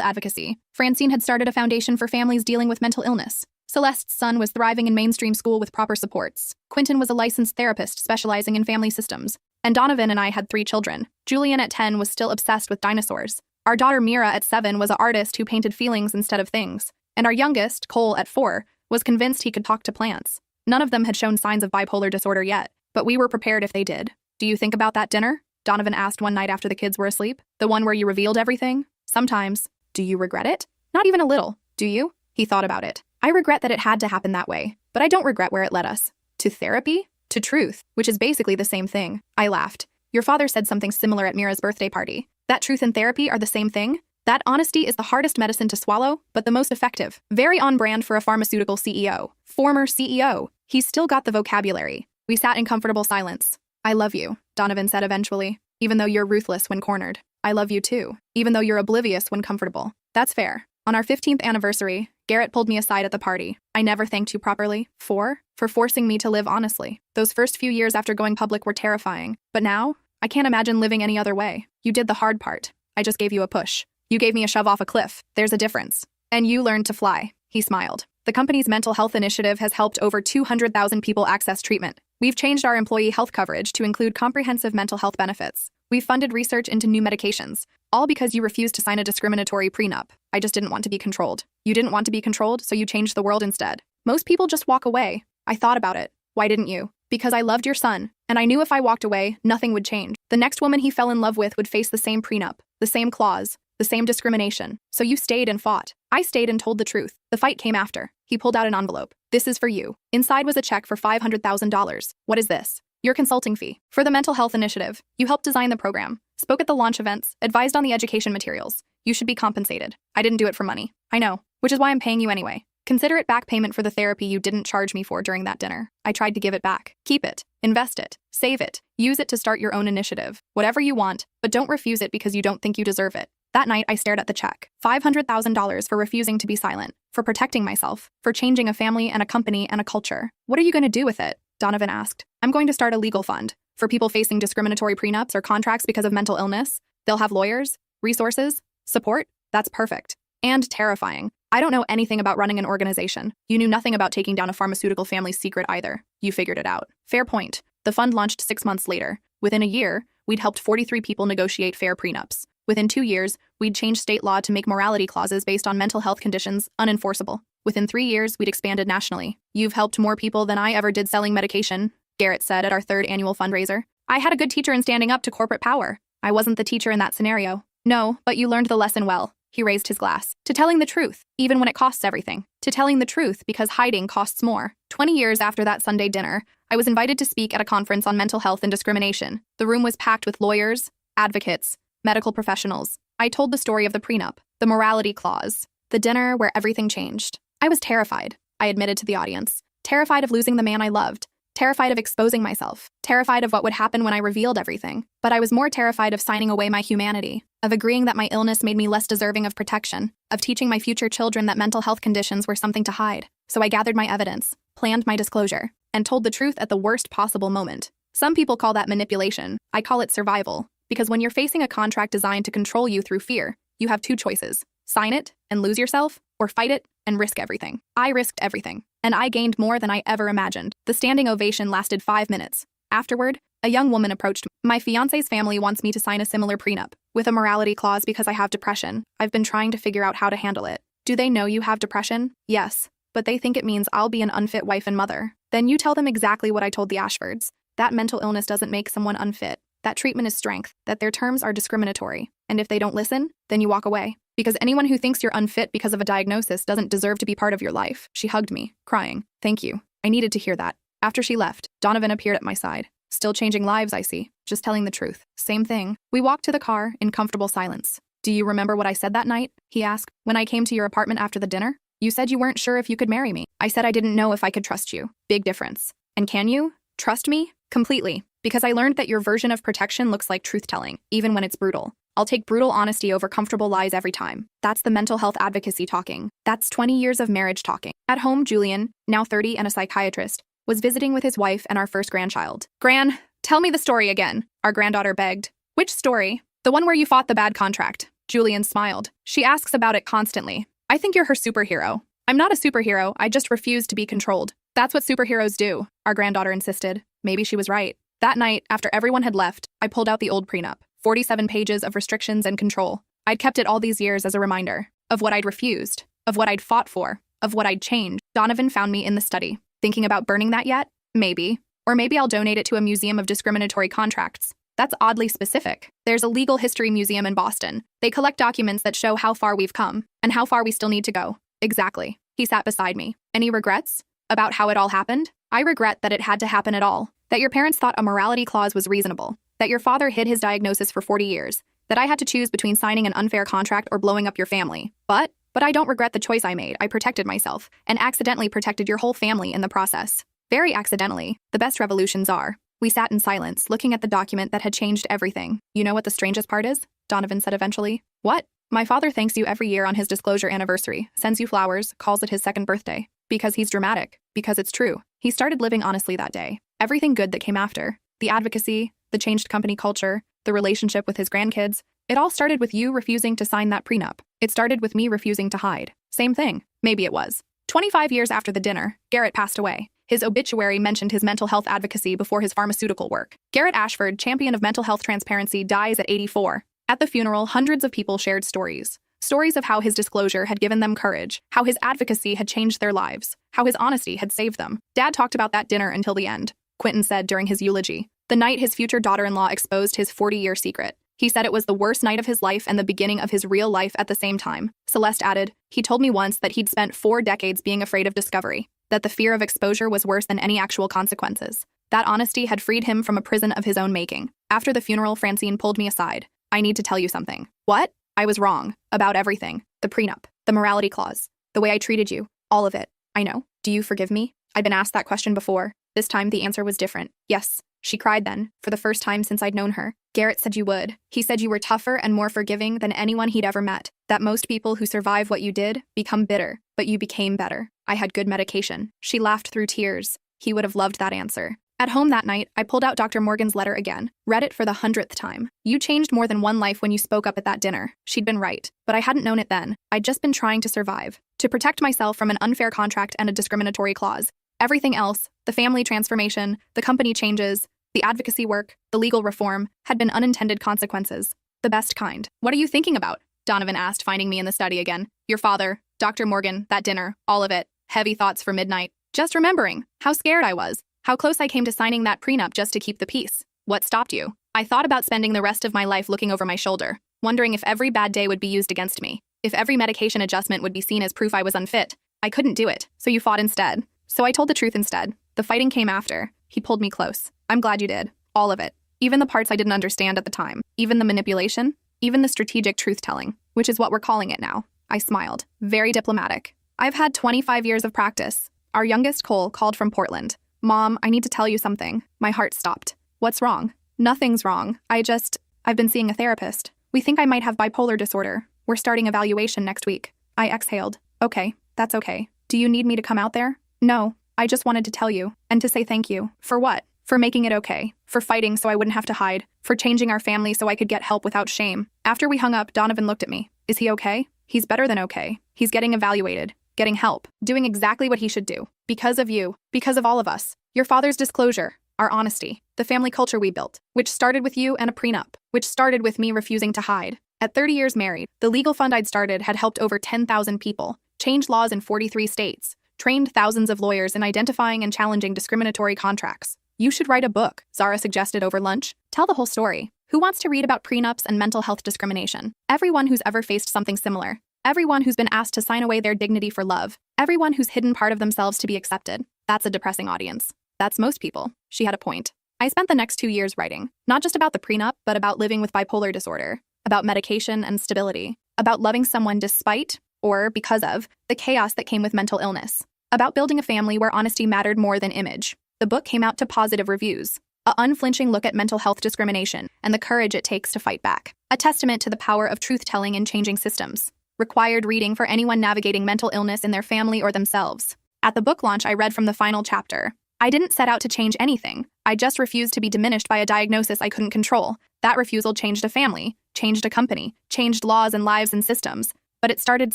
advocacy. Francine had started a foundation for families dealing with mental illness. Celeste's son was thriving in mainstream school with proper supports. Quentin was a licensed therapist specializing in family systems. And Donovan and I had 3 children. Julian at 10 was still obsessed with dinosaurs. Our daughter Mira at 7 was an artist who painted feelings instead of things. And our youngest, Cole, at 4, was convinced he could talk to plants. None of them had shown signs of bipolar disorder yet, but we were prepared if they did. Do you think about that dinner? Donovan asked one night after the kids were asleep. The one where you revealed everything? Sometimes. Do you regret it? Not even a little. Do you? He thought about it. I regret that it had to happen that way, but I don't regret where it led us. To therapy? To truth, which is basically the same thing. I laughed. Your father said something similar at Mira's birthday party. That truth and therapy are the same thing? That honesty is the hardest medicine to swallow, but the most effective. Very on brand for a pharmaceutical CEO. Former CEO. He's still got the vocabulary. We sat in comfortable silence. I love you, Donovan said eventually, even though you're ruthless when cornered. I love you too, even though you're oblivious when comfortable. That's fair. On our 15th anniversary, Garrett pulled me aside at the party. I never thanked you properly. For forcing me to live honestly. Those first few years after going public were terrifying. But now, I can't imagine living any other way. You did the hard part. I just gave you a push. You gave me a shove off a cliff. There's a difference. And you learned to fly. He smiled. The company's mental health initiative has helped over 200,000 people access treatment. We've changed our employee health coverage to include comprehensive mental health benefits. We've funded research into new medications, all because you refused to sign a discriminatory prenup. I just didn't want to be controlled. You didn't want to be controlled, so you changed the world instead. Most people just walk away. I thought about it. Why didn't you? Because I loved your son, and I knew if I walked away, nothing would change. The next woman he fell in love with would face the same prenup, the same clause, the same discrimination. So you stayed and fought. I stayed and told the truth. The fight came after. He pulled out an envelope. This is for you. Inside was a check for $500,000. What is this? Your consulting fee. For the mental health initiative. You helped design the program, spoke at the launch events, advised on the education materials. You should be compensated. I didn't do it for money. I know, which is why I'm paying you anyway. Consider it back payment for the therapy you didn't charge me for during that dinner. I tried to give it back. Keep it. Invest it. Save it. Use it to start your own initiative. Whatever you want, but don't refuse it because you don't think you deserve it. That night, I stared at the check. $500,000 for refusing to be silent, for protecting myself, for changing a family and a company and a culture. What are you going to do with it? Donovan asked. I'm going to start a legal fund. For people facing discriminatory prenups or contracts because of mental illness, they'll have lawyers, resources, support. That's perfect. And terrifying. I don't know anything about running an organization. You knew nothing about taking down a pharmaceutical family's secret either. You figured it out. Fair point. The fund launched 6 months later. Within a year, we'd helped 43 people negotiate fair prenups. Within 2 years, we'd changed state law to make morality clauses based on mental health conditions unenforceable. Within 3 years, we'd expanded nationally. You've helped more people than I ever did selling medication, Garrett said at our 3rd annual fundraiser. I had a good teacher in standing up to corporate power. I wasn't the teacher in that scenario. No, but you learned the lesson well. He raised his glass. To telling the truth, even when it costs everything. To telling the truth because hiding costs more. 20 years after that Sunday dinner, I was invited to speak at a conference on mental health and discrimination. The room was packed with lawyers, advocates, medical professionals. I told the story of the prenup, the morality clause, the dinner where everything changed. I was terrified, I admitted to the audience. Terrified of losing the man I loved. Terrified of exposing myself. Terrified of what would happen when I revealed everything. But I was more terrified of signing away my humanity, of agreeing that my illness made me less deserving of protection, of teaching my future children that mental health conditions were something to hide. So I gathered my evidence, planned my disclosure. and told the truth at the worst possible moment. Some people call that manipulation. I call it survival. Because when you're facing a contract designed to control you through fear, you have two choices: sign it and lose yourself, or fight it and risk everything. I risked everything, and I gained more than I ever imagined. The standing ovation lasted 5 minutes. Afterward, a young woman approached me. My fiancé's family wants me to sign a similar prenup, with a morality clause because I have depression. I've been trying to figure out how to handle it. Do they know you have depression? Yes, but they think it means I'll be an unfit wife and mother. Then you tell them exactly what I told the Ashfords. That mental illness doesn't make someone unfit. That treatment is strength, that their terms are discriminatory. And if they don't listen, then you walk away. Because anyone who thinks you're unfit because of a diagnosis doesn't deserve to be part of your life. She hugged me, crying. Thank you. I needed to hear that. After she left, Donovan appeared at my side. Still changing lives, I see. Just telling the truth. Same thing. We walked to the car in comfortable silence. Do you remember what I said that night? He asked. When I came to your apartment after the dinner? You said you weren't sure if you could marry me. I said I didn't know if I could trust you. Big difference. And can you trust me? Completely. Because I learned that your version of protection looks like truth-telling, even when it's brutal. I'll take brutal honesty over comfortable lies every time. That's the mental health advocacy talking. That's 20 years of marriage talking. At home, Julian, now 30 and a psychiatrist, was visiting with his wife and our first grandchild. Gran, tell me the story again, our granddaughter begged. Which story? The one where you fought the bad contract. Julian smiled. She asks about it constantly. I think you're her superhero. I'm not a superhero, I just refuse to be controlled. That's what superheroes do, our granddaughter insisted. Maybe she was right. That night, after everyone had left, I pulled out the old prenup. 47 pages of restrictions and control. I'd kept it all these years as a reminder of what I'd refused, of what I'd fought for, of what I'd changed. Donovan found me in the study. Thinking about burning that yet? Maybe. Or maybe I'll donate it to a museum of discriminatory contracts. That's oddly specific. There's a legal history museum in Boston. They collect documents that show how far we've come and how far we still need to go. Exactly. He sat beside me. Any regrets about how it all happened? I regret that it had to happen at all. That your parents thought a morality clause was reasonable. That your father hid his diagnosis for 40 years. That I had to choose between signing an unfair contract or blowing up your family. But I don't regret the choice I made. I protected myself and accidentally protected your whole family in the process. Very accidentally. The best revolutions are. We sat in silence, looking at the document that had changed everything. You know what the strangest part is? Donovan said eventually. What? My father thanks you every year on his disclosure anniversary, sends you flowers, calls it his second birthday. Because he's dramatic. Because it's true. He started living honestly that day. Everything good that came after. The advocacy, the changed company culture, the relationship with his grandkids. It all started with you refusing to sign that prenup. It started with me refusing to hide. Same thing. Maybe it was. 25 years after the dinner, Garrett passed away. His obituary mentioned his mental health advocacy before his pharmaceutical work. Garrett Ashford, champion of mental health transparency, dies at 84. At the funeral, hundreds of people shared stories. Stories of how his disclosure had given them courage, how his advocacy had changed their lives, how his honesty had saved them. Dad talked about that dinner until the end, Quentin said during his eulogy. The night his future daughter-in-law exposed his 40-year secret. He said it was the worst night of his life and the beginning of his real life at the same time. Celeste added, he told me once that he'd spent 4 decades being afraid of discovery, that the fear of exposure was worse than any actual consequences. That honesty had freed him from a prison of his own making. After the funeral, Francine pulled me aside. I need to tell you something. What? I was wrong. About everything. The prenup. The morality clause. The way I treated you. All of it. I know. Do you forgive me? I'd been asked that question before. This time the answer was different. Yes. She cried then, for the first time since I'd known her. Garrett said you would. He said you were tougher and more forgiving than anyone he'd ever met. That most people who survive what you did become bitter, but you became better. I had good medication. She laughed through tears. He would have loved that answer. At home that night, I pulled out Dr. Morgan's letter again, read it for the 100th time. You changed more than one life when you spoke up at that dinner. She'd been right, but I hadn't known it then. I'd just been trying to survive, to protect myself from an unfair contract and a discriminatory clause. Everything else, the family transformation, the company changes, the advocacy work, the legal reform, had been unintended consequences. The best kind. What are you thinking about? Donovan asked, finding me in the study again. Your father, Dr. Morgan, that dinner, all of it. Heavy thoughts for midnight. Just remembering how scared I was. How close I came to signing that prenup just to keep the peace. What stopped you? I thought about spending the rest of my life looking over my shoulder, wondering if every bad day would be used against me, if every medication adjustment would be seen as proof I was unfit. I couldn't do it, so you fought instead. So I told the truth instead. The fighting came after. He pulled me close. I'm glad you did. All of it. Even the parts I didn't understand at the time. Even the manipulation. Even the strategic truth-telling, which is what we're calling it now. I smiled. Very diplomatic. I've had 25 years of practice. Our youngest, Cole, called from Portland. Mom, I need to tell you something. My heart stopped. What's wrong? Nothing's wrong. I've been seeing a therapist. We think I might have bipolar disorder. We're starting evaluation next week. I exhaled. Okay, that's okay. Do you need me to come out there? No, I just wanted to tell you, and to say thank you. For what? For making it okay. For fighting so I wouldn't have to hide. For changing our family so I could get help without shame. After we hung up, Donovan looked at me. Is he okay? He's better than okay. He's getting evaluated. Getting help. Doing exactly what he should do. Because of you. Because of all of us. Your father's disclosure. Our honesty. The family culture we built. Which started with you and a prenup. Which started with me refusing to hide. At 30 years married, the legal fund I'd started had helped over 10,000 people. Changed laws in 43 states. Trained thousands of lawyers in identifying and challenging discriminatory contracts. You should write a book, Zara suggested over lunch. Tell the whole story. Who wants to read about prenups and mental health discrimination? Everyone who's ever faced something similar. Everyone who's been asked to sign away their dignity for love. Everyone who's hidden part of themselves to be accepted. That's a depressing audience. That's most people. She had a point. I spent the next 2 years writing, not just about the prenup, but about living with bipolar disorder, about medication and stability, about loving someone despite, or because of, the chaos that came with mental illness, about building a family where honesty mattered more than image. The book came out to positive reviews, an unflinching look at mental health discrimination and the courage it takes to fight back, a testament to the power of truth-telling in changing systems. Required reading for anyone navigating mental illness in their family or themselves. At the book launch, I read from the final chapter. I didn't set out to change anything. I just refused to be diminished by a diagnosis I couldn't control. That refusal changed a family, changed a company, changed laws and lives and systems. But it started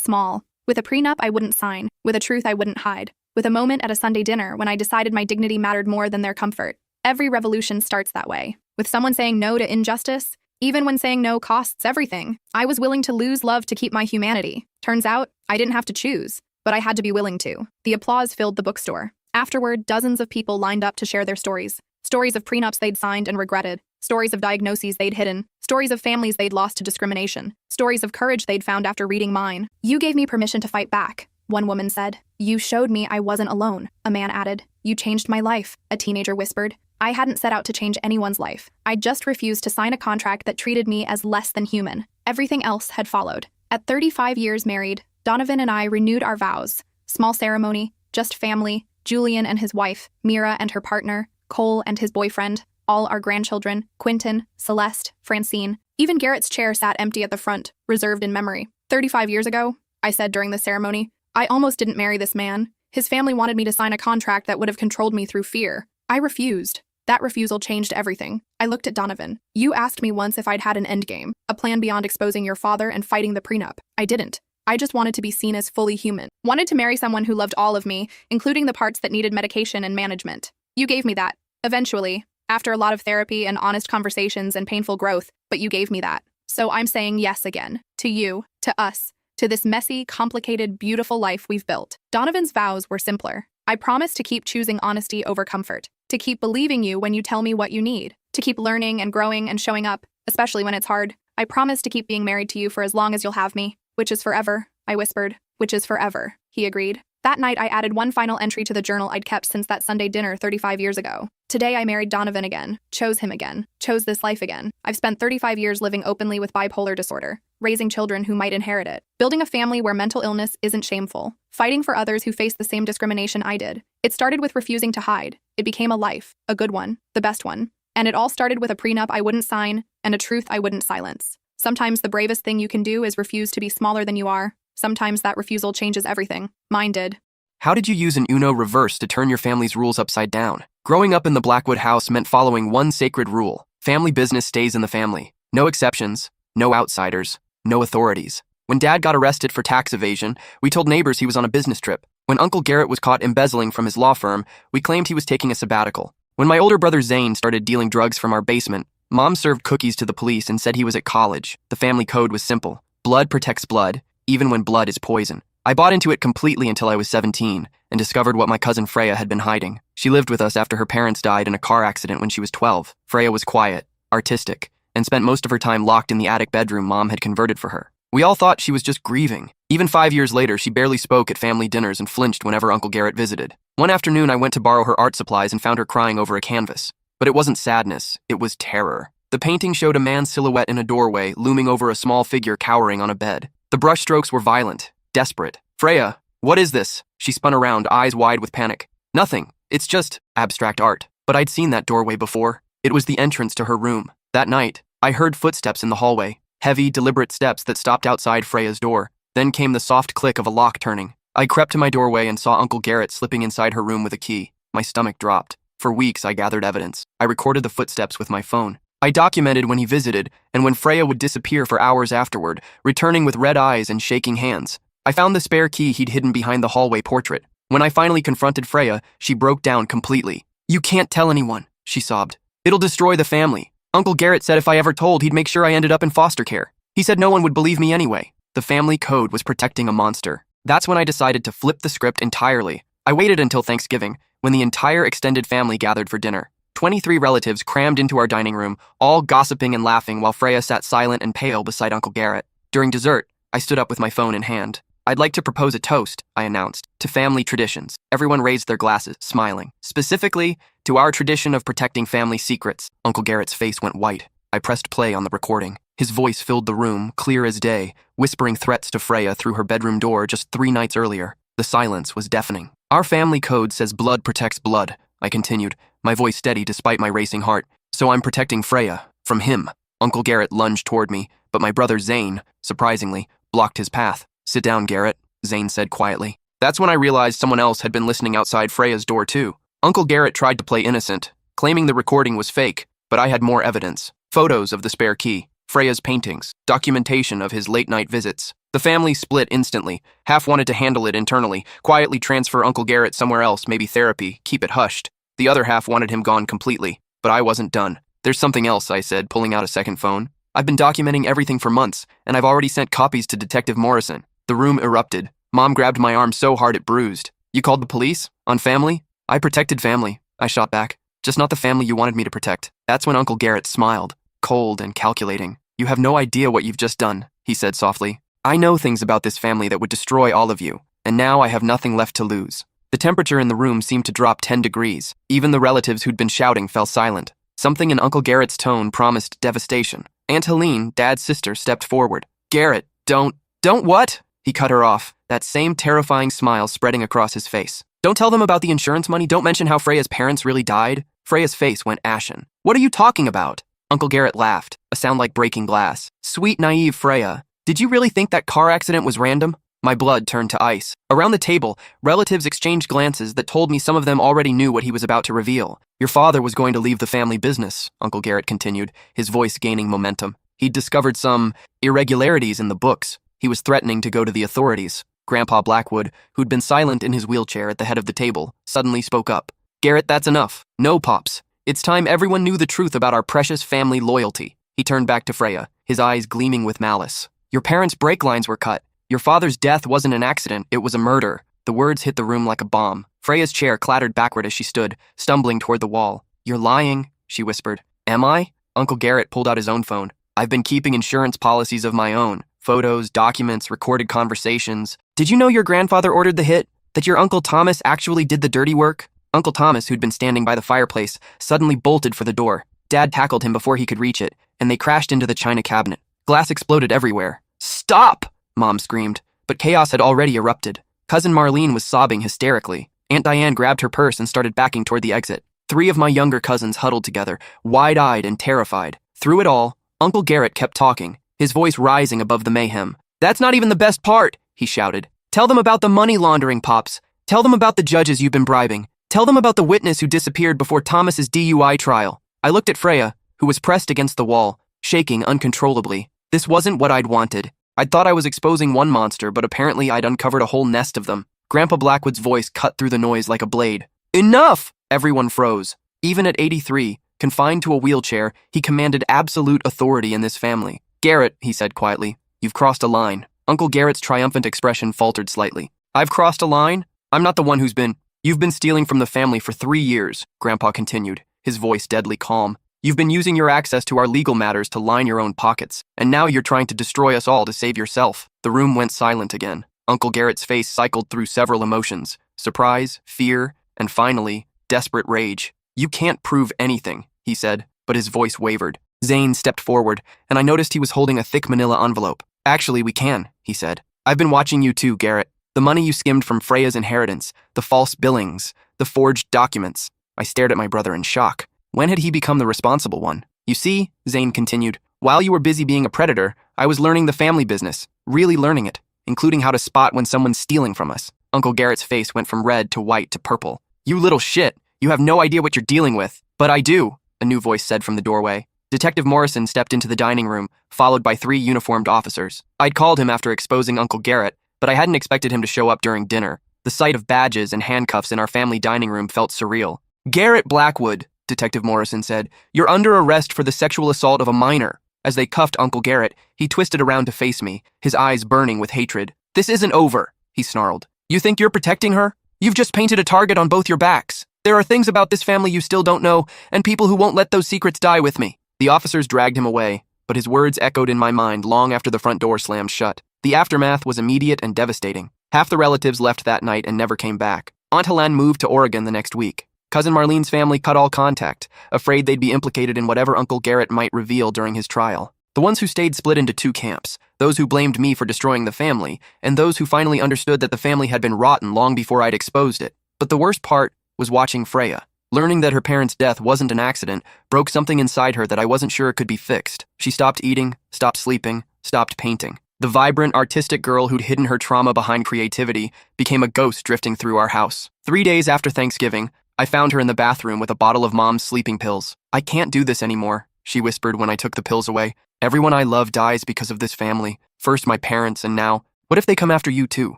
small, with a prenup I wouldn't sign, with a truth I wouldn't hide, with a moment at a Sunday dinner when I decided my dignity mattered more than their comfort. Every revolution starts that way, with someone saying no to injustice, even when saying no costs everything. I was willing to lose love to keep my humanity. Turns out, I didn't have to choose, but I had to be willing to. The applause filled the bookstore. Afterward, dozens of people lined up to share their stories. Stories of prenups they'd signed and regretted. Stories of diagnoses they'd hidden. Stories of families they'd lost to discrimination. Stories of courage they'd found after reading mine. You gave me permission to fight back, one woman said. You showed me I wasn't alone, a man added. You changed my life, a teenager whispered. I hadn't set out to change anyone's life. I just refused to sign a contract that treated me as less than human. Everything else had followed. At 35 years married, Donovan and I renewed our vows. Small ceremony, just family, Julian and his wife, Mira and her partner, Cole and his boyfriend, all our grandchildren, Quentin, Celeste, Francine. Even Garrett's chair sat empty at the front, reserved in memory. 35 years ago, I said during the ceremony, I almost didn't marry this man. His family wanted me to sign a contract that would have controlled me through fear. I refused. That refusal changed everything. I looked at Donovan. You asked me once if I'd had an endgame, a plan beyond exposing your father and fighting the prenup. I didn't. I just wanted to be seen as fully human. Wanted to marry someone who loved all of me, including the parts that needed medication and management. You gave me that. Eventually, after a lot of therapy and honest conversations and painful growth, but you gave me that. So I'm saying yes again. To you, to us, to this messy, complicated, beautiful life we've built. Donovan's vows were simpler. I promise to keep choosing honesty over comfort. To keep believing you when you tell me what you need. To keep learning and growing and showing up, especially when it's hard. I promise to keep being married to you for as long as you'll have me. Which is forever, I whispered. Which is forever, he agreed. That night, I added one final entry to the journal I'd kept since that Sunday dinner 35 years ago. Today, I married Donovan again, chose him again, chose this life again. I've spent 35 years living openly with bipolar disorder, raising children who might inherit it, building a family where mental illness isn't shameful, fighting for others who face the same discrimination I did. It started with refusing to hide. It became a life, a good one, the best one. And it all started with a prenup I wouldn't sign and a truth I wouldn't silence. Sometimes the bravest thing you can do is refuse to be smaller than you are. Sometimes that refusal changes everything. Mine did. How did you use an Uno reverse to turn your family's rules upside down? Growing up in the Blackwood house meant following one sacred rule. Family business stays in the family. No exceptions, no outsiders, no authorities. When Dad got arrested for tax evasion, we told neighbors he was on a business trip. When Uncle Garrett was caught embezzling from his law firm, we claimed he was taking a sabbatical. When my older brother Zane started dealing drugs from our basement, Mom served cookies to the police and said he was at college. The family code was simple. Blood protects blood, even when blood is poison. I bought into it completely until I was 17 and discovered what my cousin Freya had been hiding. She lived with us after her parents died in a car accident when she was 12. Freya was quiet, artistic, and spent most of her time locked in the attic bedroom Mom had converted for her. We all thought she was just grieving. Even 5 years later, she barely spoke at family dinners and flinched whenever Uncle Garrett visited. One afternoon, I went to borrow her art supplies and found her crying over a canvas. But it wasn't sadness, it was terror. The painting showed a man's silhouette in a doorway, looming over a small figure cowering on a bed. The brushstrokes were violent, desperate. Freya, what is this? She spun around, eyes wide with panic. Nothing. It's just abstract art. But I'd seen that doorway before. It was the entrance to her room. That night, I heard footsteps in the hallway. Heavy, deliberate steps that stopped outside Freya's door. Then came the soft click of a lock turning. I crept to my doorway and saw Uncle Garrett slipping inside her room with a key. My stomach dropped. For weeks, I gathered evidence. I recorded the footsteps with my phone. I documented when he visited and when Freya would disappear for hours afterward, returning with red eyes and shaking hands. I found the spare key he'd hidden behind the hallway portrait. When I finally confronted Freya, she broke down completely. "You can't tell anyone," she sobbed. "It'll destroy the family. Uncle Garrett said if I ever told, he'd make sure I ended up in foster care. He said no one would believe me anyway." The family code was protecting a monster. That's when I decided to flip the script entirely. I waited until Thanksgiving, when the entire extended family gathered for dinner. 23 relatives crammed into our dining room, all gossiping and laughing while Freya sat silent and pale beside Uncle Garrett. During dessert, I stood up with my phone in hand. "I'd like to propose a toast," I announced, "to family traditions." Everyone raised their glasses, smiling. "Specifically, to our tradition of protecting family secrets." Uncle Garrett's face went white. I pressed play on the recording. His voice filled the room, clear as day, whispering threats to Freya through her bedroom door just 3 nights earlier. The silence was deafening. "Our family code says blood protects blood," I continued, my voice steady despite my racing heart. "So I'm protecting Freya from him." Uncle Garrett lunged toward me, but my brother Zane, surprisingly, blocked his path. "Sit down, Garrett," Zane said quietly. That's when I realized someone else had been listening outside Freya's door too. Uncle Garrett tried to play innocent, claiming the recording was fake, but I had more evidence. Photos of the spare key, Freya's paintings, documentation of his late-night visits. The family split instantly. Half wanted to handle it internally, quietly transfer Uncle Garrett somewhere else, maybe therapy, keep it hushed. The other half wanted him gone completely, but I wasn't done. "There's something else," I said, pulling out a second phone. "I've been documenting everything for months, and I've already sent copies to Detective Morrison." The room erupted. Mom grabbed my arm so hard it bruised. "You called the police? On family?" "I protected family," I shot back. "Just not the family you wanted me to protect." That's when Uncle Garrett smiled, cold and calculating. "You have no idea what you've just done," he said softly. "I know things about this family that would destroy all of you, and now I have nothing left to lose." The temperature in the room seemed to drop 10 degrees. Even the relatives who'd been shouting fell silent. Something in Uncle Garrett's tone promised devastation. Aunt Helene, Dad's sister, stepped forward. "Garrett, don't what?" He cut her off, that same terrifying smile spreading across his face. "Don't tell them about the insurance money. Don't mention how Freya's parents really died." Freya's face went ashen. "What are you talking about?" Uncle Garrett laughed, a sound like breaking glass. "Sweet, naive Freya. Did you really think that car accident was random?" My blood turned to ice. Around the table, relatives exchanged glances that told me some of them already knew what he was about to reveal. "Your father was going to leave the family business," Uncle Garrett continued, his voice gaining momentum. "He'd discovered some irregularities in the books. He was threatening to go to the authorities." Grandpa Blackwood, who'd been silent in his wheelchair at the head of the table, suddenly spoke up. "Garrett, that's enough. No, Pops. It's time everyone knew the truth about our precious family loyalty." He turned back to Freya, his eyes gleaming with malice. "Your parents' brake lines were cut. Your father's death wasn't an accident, it was a murder." The words hit the room like a bomb. Freya's chair clattered backward as she stood, stumbling toward the wall. "You're lying," she whispered. "Am I?" Uncle Garrett pulled out his own phone. "I've been keeping insurance policies of my own. Photos, documents, recorded conversations. Did you know your grandfather ordered the hit? That your Uncle Thomas actually did the dirty work?" Uncle Thomas, who'd been standing by the fireplace, suddenly bolted for the door. Dad tackled him before he could reach it, and they crashed into the china cabinet. Glass exploded everywhere. "Stop!" Mom screamed, but chaos had already erupted. Cousin Marlene was sobbing hysterically. Aunt Diane grabbed her purse and started backing toward the exit. 3 of my younger cousins huddled together, wide-eyed and terrified. Through it all, Uncle Garrett kept talking, his voice rising above the mayhem. "That's not even the best part," he shouted. "Tell them about the money laundering, Pops. Tell them about the judges you've been bribing. Tell them about the witness who disappeared before Thomas's DUI trial." I looked at Freya, who was pressed against the wall, shaking uncontrollably. This wasn't what I'd wanted. I'd thought I was exposing one monster, but apparently I'd uncovered a whole nest of them. Grandpa Blackwood's voice cut through the noise like a blade. "Enough!" Everyone froze. Even at 83, confined to a wheelchair, he commanded absolute authority in this family. "Garrett," he said quietly, "you've crossed a line." Uncle Garrett's triumphant expression faltered slightly. "I've crossed a line? I'm not the one who's been—" "You've been stealing from the family for 3 years," Grandpa continued, his voice deadly calm. "You've been using your access to our legal matters to line your own pockets, and now you're trying to destroy us all to save yourself." The room went silent again. Uncle Garrett's face cycled through several emotions: surprise, fear, and finally, desperate rage. "You can't prove anything," he said, but his voice wavered. Zane stepped forward, and I noticed he was holding a thick manila envelope. "Actually, we can," he said. "I've been watching you too, Garrett. The money you skimmed from Freya's inheritance, the false billings, the forged documents." I stared at my brother in shock. When had he become the responsible one? "You see," Zane continued, "while you were busy being a predator, I was learning the family business, really learning it, including how to spot when someone's stealing from us. Uncle Garrett's face went from red to white to purple. You little shit. You have no idea what you're dealing with. But I do, a new voice said from the doorway. Detective Morrison stepped into the dining room, followed by 3 uniformed officers. I'd called him after exposing Uncle Garrett, but I hadn't expected him to show up during dinner. The sight of badges and handcuffs in our family dining room felt surreal. Garrett Blackwood, Detective Morrison said, you're under arrest for the sexual assault of a minor. As they cuffed Uncle Garrett, he twisted around to face me, his eyes burning with hatred. This isn't over, he snarled. You think you're protecting her? You've just painted a target on both your backs. There are things about this family you still don't know, and people who won't let those secrets die with me. The officers dragged him away, but his words echoed in my mind long after the front door slammed shut. The aftermath was immediate and devastating. Half the relatives left that night and never came back. Aunt Helene moved to Oregon the next week. Cousin Marlene's family cut all contact, afraid they'd be implicated in whatever Uncle Garrett might reveal during his trial. The ones who stayed split into 2 camps, those who blamed me for destroying the family, and those who finally understood that the family had been rotten long before I'd exposed it. But the worst part was watching Freya. Learning that her parents' death wasn't an accident broke something inside her that I wasn't sure could be fixed. She stopped eating, stopped sleeping, stopped painting. The vibrant, artistic girl who'd hidden her trauma behind creativity became a ghost drifting through our house. 3 days after Thanksgiving, I found her in the bathroom with a bottle of Mom's sleeping pills. I can't do this anymore, she whispered when I took the pills away. Everyone I love dies because of this family. First my parents, and now, what if they come after you too?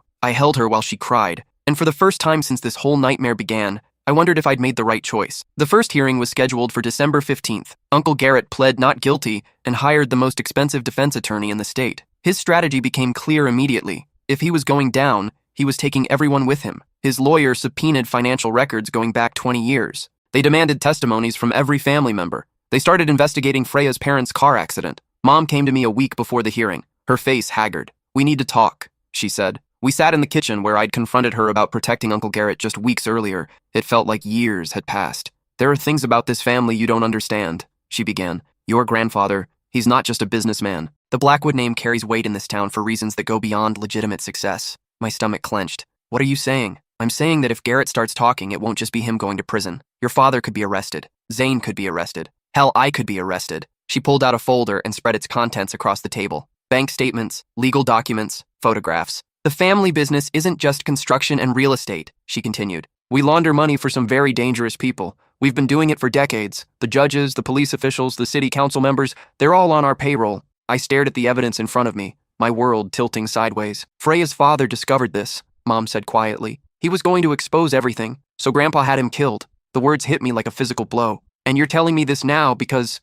I held her while she cried, and for the first time since this whole nightmare began, I wondered if I'd made the right choice. The first hearing was scheduled for December 15th. Uncle Garrett pled not guilty and hired the most expensive defense attorney in the state. His strategy became clear immediately. If he was going down, he was taking everyone with him. His lawyer subpoenaed financial records going back 20 years. They demanded testimonies from every family member. They started investigating Freya's parents' car accident. Mom came to me a week before the hearing, her face haggard. We need to talk, she said. We sat in the kitchen where I'd confronted her about protecting Uncle Garrett just weeks earlier. It felt like years had passed. There are things about this family you don't understand, she began. Your grandfather, he's not just a businessman. The Blackwood name carries weight in this town for reasons that go beyond legitimate success. My stomach clenched. What are you saying? I'm saying that if Garrett starts talking, it won't just be him going to prison. Your father could be arrested. Zane could be arrested. Hell, I could be arrested. She pulled out a folder and spread its contents across the table. Bank statements, legal documents, photographs. The family business isn't just construction and real estate, she continued. We launder money for some very dangerous people. We've been doing it for decades. The judges, the police officials, the city council members, they're all on our payroll. I stared at the evidence in front of me, my world tilting sideways. Freya's father discovered this, Mom said quietly. He was going to expose everything, so Grandpa had him killed. The words hit me like a physical blow. And you're telling me this now because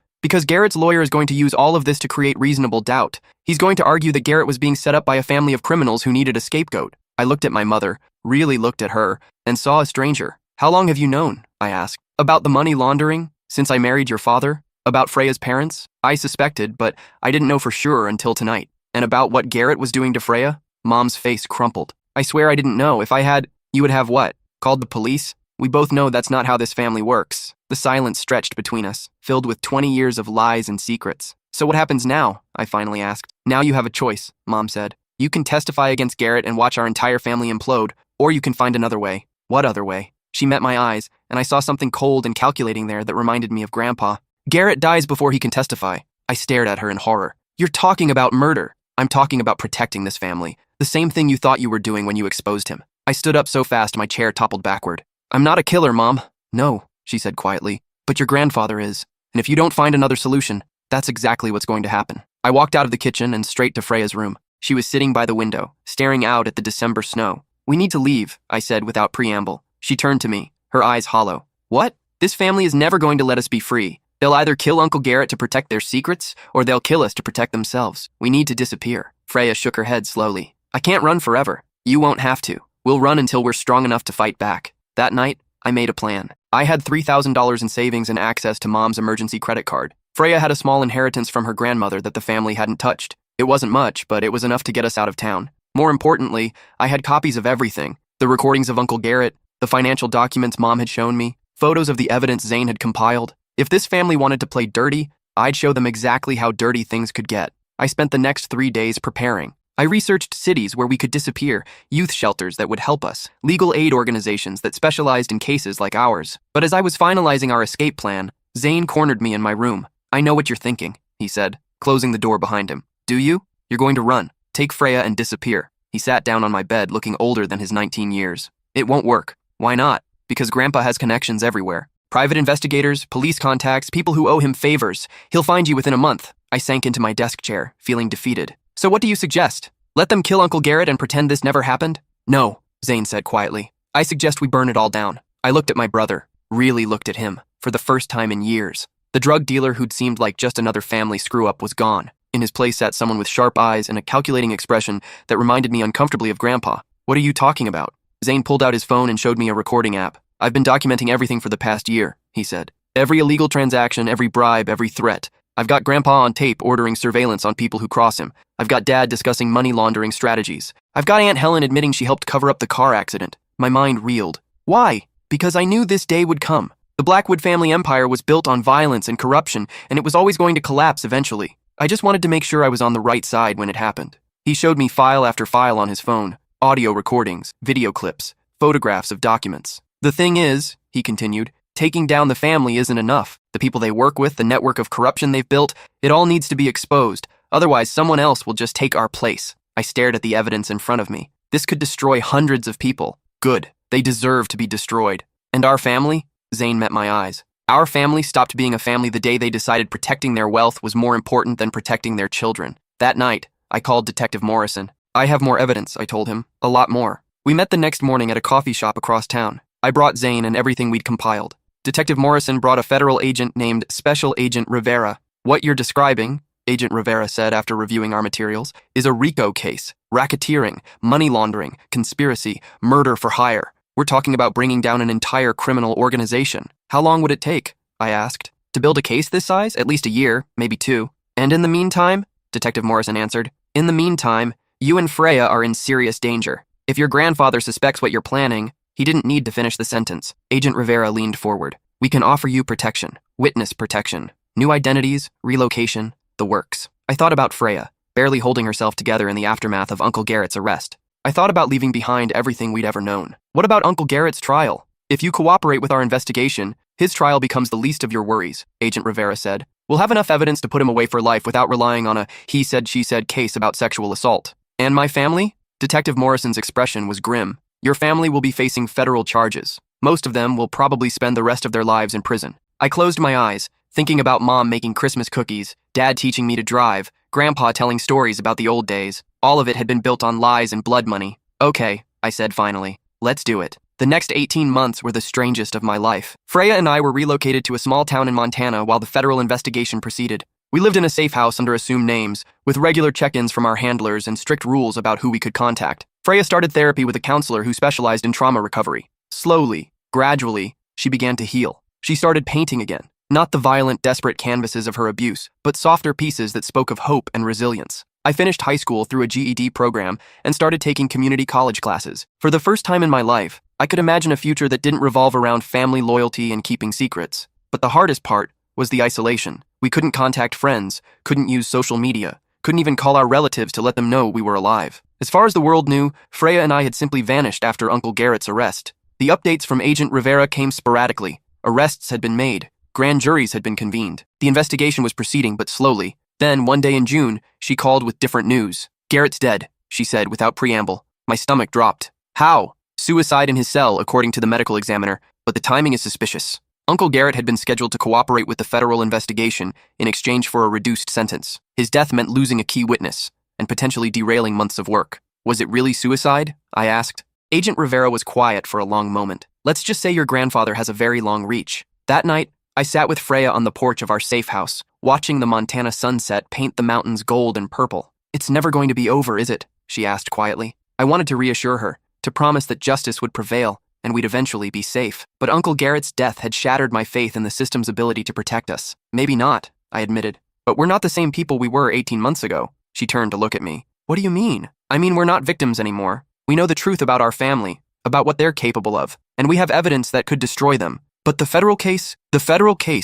Garrett's lawyer is going to use all of this to create reasonable doubt. He's going to argue that Garrett was being set up by a family of criminals who needed a scapegoat. I looked at my mother, really looked at her, and saw a stranger. How long have you known? I asked. About the money laundering? Since I married your father? About Freya's parents? I suspected, but I didn't know for sure until tonight. And about what Garrett was doing to Freya? Mom's face crumpled. I swear I didn't know. If I had, you would have what? Called the police? We both know that's not how this family works. The silence stretched between us, filled with 20 years of lies and secrets. So what happens now? I finally asked. Now you have a choice, Mom said. You can testify against Garrett and watch our entire family implode, or you can find another way. What other way? She met my eyes, and I saw something cold and calculating there that reminded me of Grandpa. Garrett dies before he can testify. I stared at her in horror. You're talking about murder. I'm talking about protecting this family. The same thing you thought you were doing when you exposed him. I stood up so fast my chair toppled backward. I'm not a killer, Mom. No, she said quietly. But your grandfather is. And if you don't find another solution, that's exactly what's going to happen. I walked out of the kitchen and straight to Freya's room. She was sitting by the window, staring out at the December snow. We need to leave, I said without preamble. She turned to me, her eyes hollow. What? This family is never going to let us be free. They'll either kill Uncle Garrett to protect their secrets, or they'll kill us to protect themselves. We need to disappear. Freya shook her head slowly. I can't run forever. You won't have to. We'll run until we're strong enough to fight back. That night, I made a plan. I had $3,000 in savings and access to Mom's emergency credit card. Freya had a small inheritance from her grandmother that the family hadn't touched. It wasn't much, but it was enough to get us out of town. More importantly, I had copies of everything. The recordings of Uncle Garrett, the financial documents Mom had shown me, photos of the evidence Zane had compiled. If this family wanted to play dirty, I'd show them exactly how dirty things could get. I spent the next 3 days preparing. I researched cities where we could disappear, youth shelters that would help us, legal aid organizations that specialized in cases like ours. But as I was finalizing our escape plan, Zane cornered me in my room. I know what you're thinking, he said, closing the door behind him. Do you? You're going to run, take Freya and disappear. He sat down on my bed looking older than his 19 years. It won't work. Why not? Because Grandpa has connections everywhere. Private investigators, police contacts, people who owe him favors. He'll find you within a month. I sank into my desk chair, feeling defeated. So what do you suggest? Let them kill Uncle Garrett and pretend this never happened? No, Zane said quietly. I suggest we burn it all down. I looked at my brother, really looked at him, for the first time in years. The drug dealer who'd seemed like just another family screw-up was gone. In his place sat someone with sharp eyes and a calculating expression that reminded me uncomfortably of Grandpa. What are you talking about? Zane pulled out his phone and showed me a recording app. I've been documenting everything for the past year, he said. Every illegal transaction, every bribe, every threat. I've got Grandpa on tape ordering surveillance on people who cross him. I've got Dad discussing money laundering strategies. I've got Aunt Helen admitting she helped cover up the car accident. My mind reeled. Why? Because I knew this day would come. The Blackwood family empire was built on violence and corruption, and it was always going to collapse eventually. I just wanted to make sure I was on the right side when it happened. He showed me file after file on his phone, audio recordings, video clips, photographs of documents. The thing is, he continued, taking down the family isn't enough. The people they work with, the network of corruption they've built, it all needs to be exposed. Otherwise, someone else will just take our place. I stared at the evidence in front of me. This could destroy hundreds of people. Good. They deserve to be destroyed. And our family? Zane met my eyes. Our family stopped being a family the day they decided protecting their wealth was more important than protecting their children. That night, I called Detective Morrison. I have more evidence, I told him. A lot more. We met the next morning at a coffee shop across town. I brought Zane and everything we'd compiled. Detective Morrison brought a federal agent named Special Agent Rivera. What you're describing, Agent Rivera said after reviewing our materials, is a RICO case. Racketeering, money laundering, conspiracy, murder for hire. We're talking about bringing down an entire criminal organization. How long would it take? I asked. To build a case this size? At least a year, maybe 2. And in the meantime, Detective Morrison answered, in the meantime, you and Freya are in serious danger. If your grandfather suspects what you're planning, he didn't need to finish the sentence. Agent Rivera leaned forward. We can offer you protection, witness protection, new identities, relocation, the works. I thought about Freya, barely holding herself together in the aftermath of Uncle Garrett's arrest. I thought about leaving behind everything we'd ever known. What about Uncle Garrett's trial? If you cooperate with our investigation, his trial becomes the least of your worries, Agent Rivera said. We'll have enough evidence to put him away for life without relying on a he said, she said case about sexual assault. And my family? Detective Morrison's expression was grim. Your family will be facing federal charges. Most of them will probably spend the rest of their lives in prison. I closed my eyes, thinking about Mom making Christmas cookies, Dad teaching me to drive, Grandpa telling stories about the old days. All of it had been built on lies and blood money. Okay, I said finally. Let's do it. The next 18 months were the strangest of my life. Freya and I were relocated to a small town in Montana while the federal investigation proceeded. We lived in a safe house under assumed names, with regular check-ins from our handlers and strict rules about who we could contact. Freya started therapy with a counselor who specialized in trauma recovery. Slowly, gradually, she began to heal. She started painting again. Not the violent, desperate canvases of her abuse, but softer pieces that spoke of hope and resilience. I finished high school through a GED program and started taking community college classes. For the first time in my life, I could imagine a future that didn't revolve around family loyalty and keeping secrets. But the hardest part was the isolation. We couldn't contact friends, couldn't use social media, couldn't even call our relatives to let them know we were alive. As far as the world knew, Freya and I had simply vanished after Uncle Garrett's arrest. The updates from Agent Rivera came sporadically. Arrests had been made. Grand juries had been convened. The investigation was proceeding, but slowly. Then, one day in June, she called with different news. Garrett's dead, she said without preamble. My stomach dropped. How? Suicide in his cell, according to the medical examiner, but the timing is suspicious. Uncle Garrett had been scheduled to cooperate with the federal investigation in exchange for a reduced sentence. His death meant losing a key witness and potentially derailing months of work. Was it really suicide? I asked. Agent Rivera was quiet for a long moment. Let's just say your grandfather has a very long reach. That night, I sat with Freya on the porch of our safe house, watching the Montana sunset paint the mountains gold and purple. It's never going to be over, is it? She asked quietly. I wanted to reassure her, to promise that justice would prevail and we'd eventually be safe. But Uncle Garrett's death had shattered my faith in the system's ability to protect us. Maybe not, I admitted. But we're not the same people we were 18 months ago. She turned to look at me. What do you mean? I mean, we're not victims anymore. We know the truth about our family, about what they're capable of, and we have evidence that could destroy them. But the federal case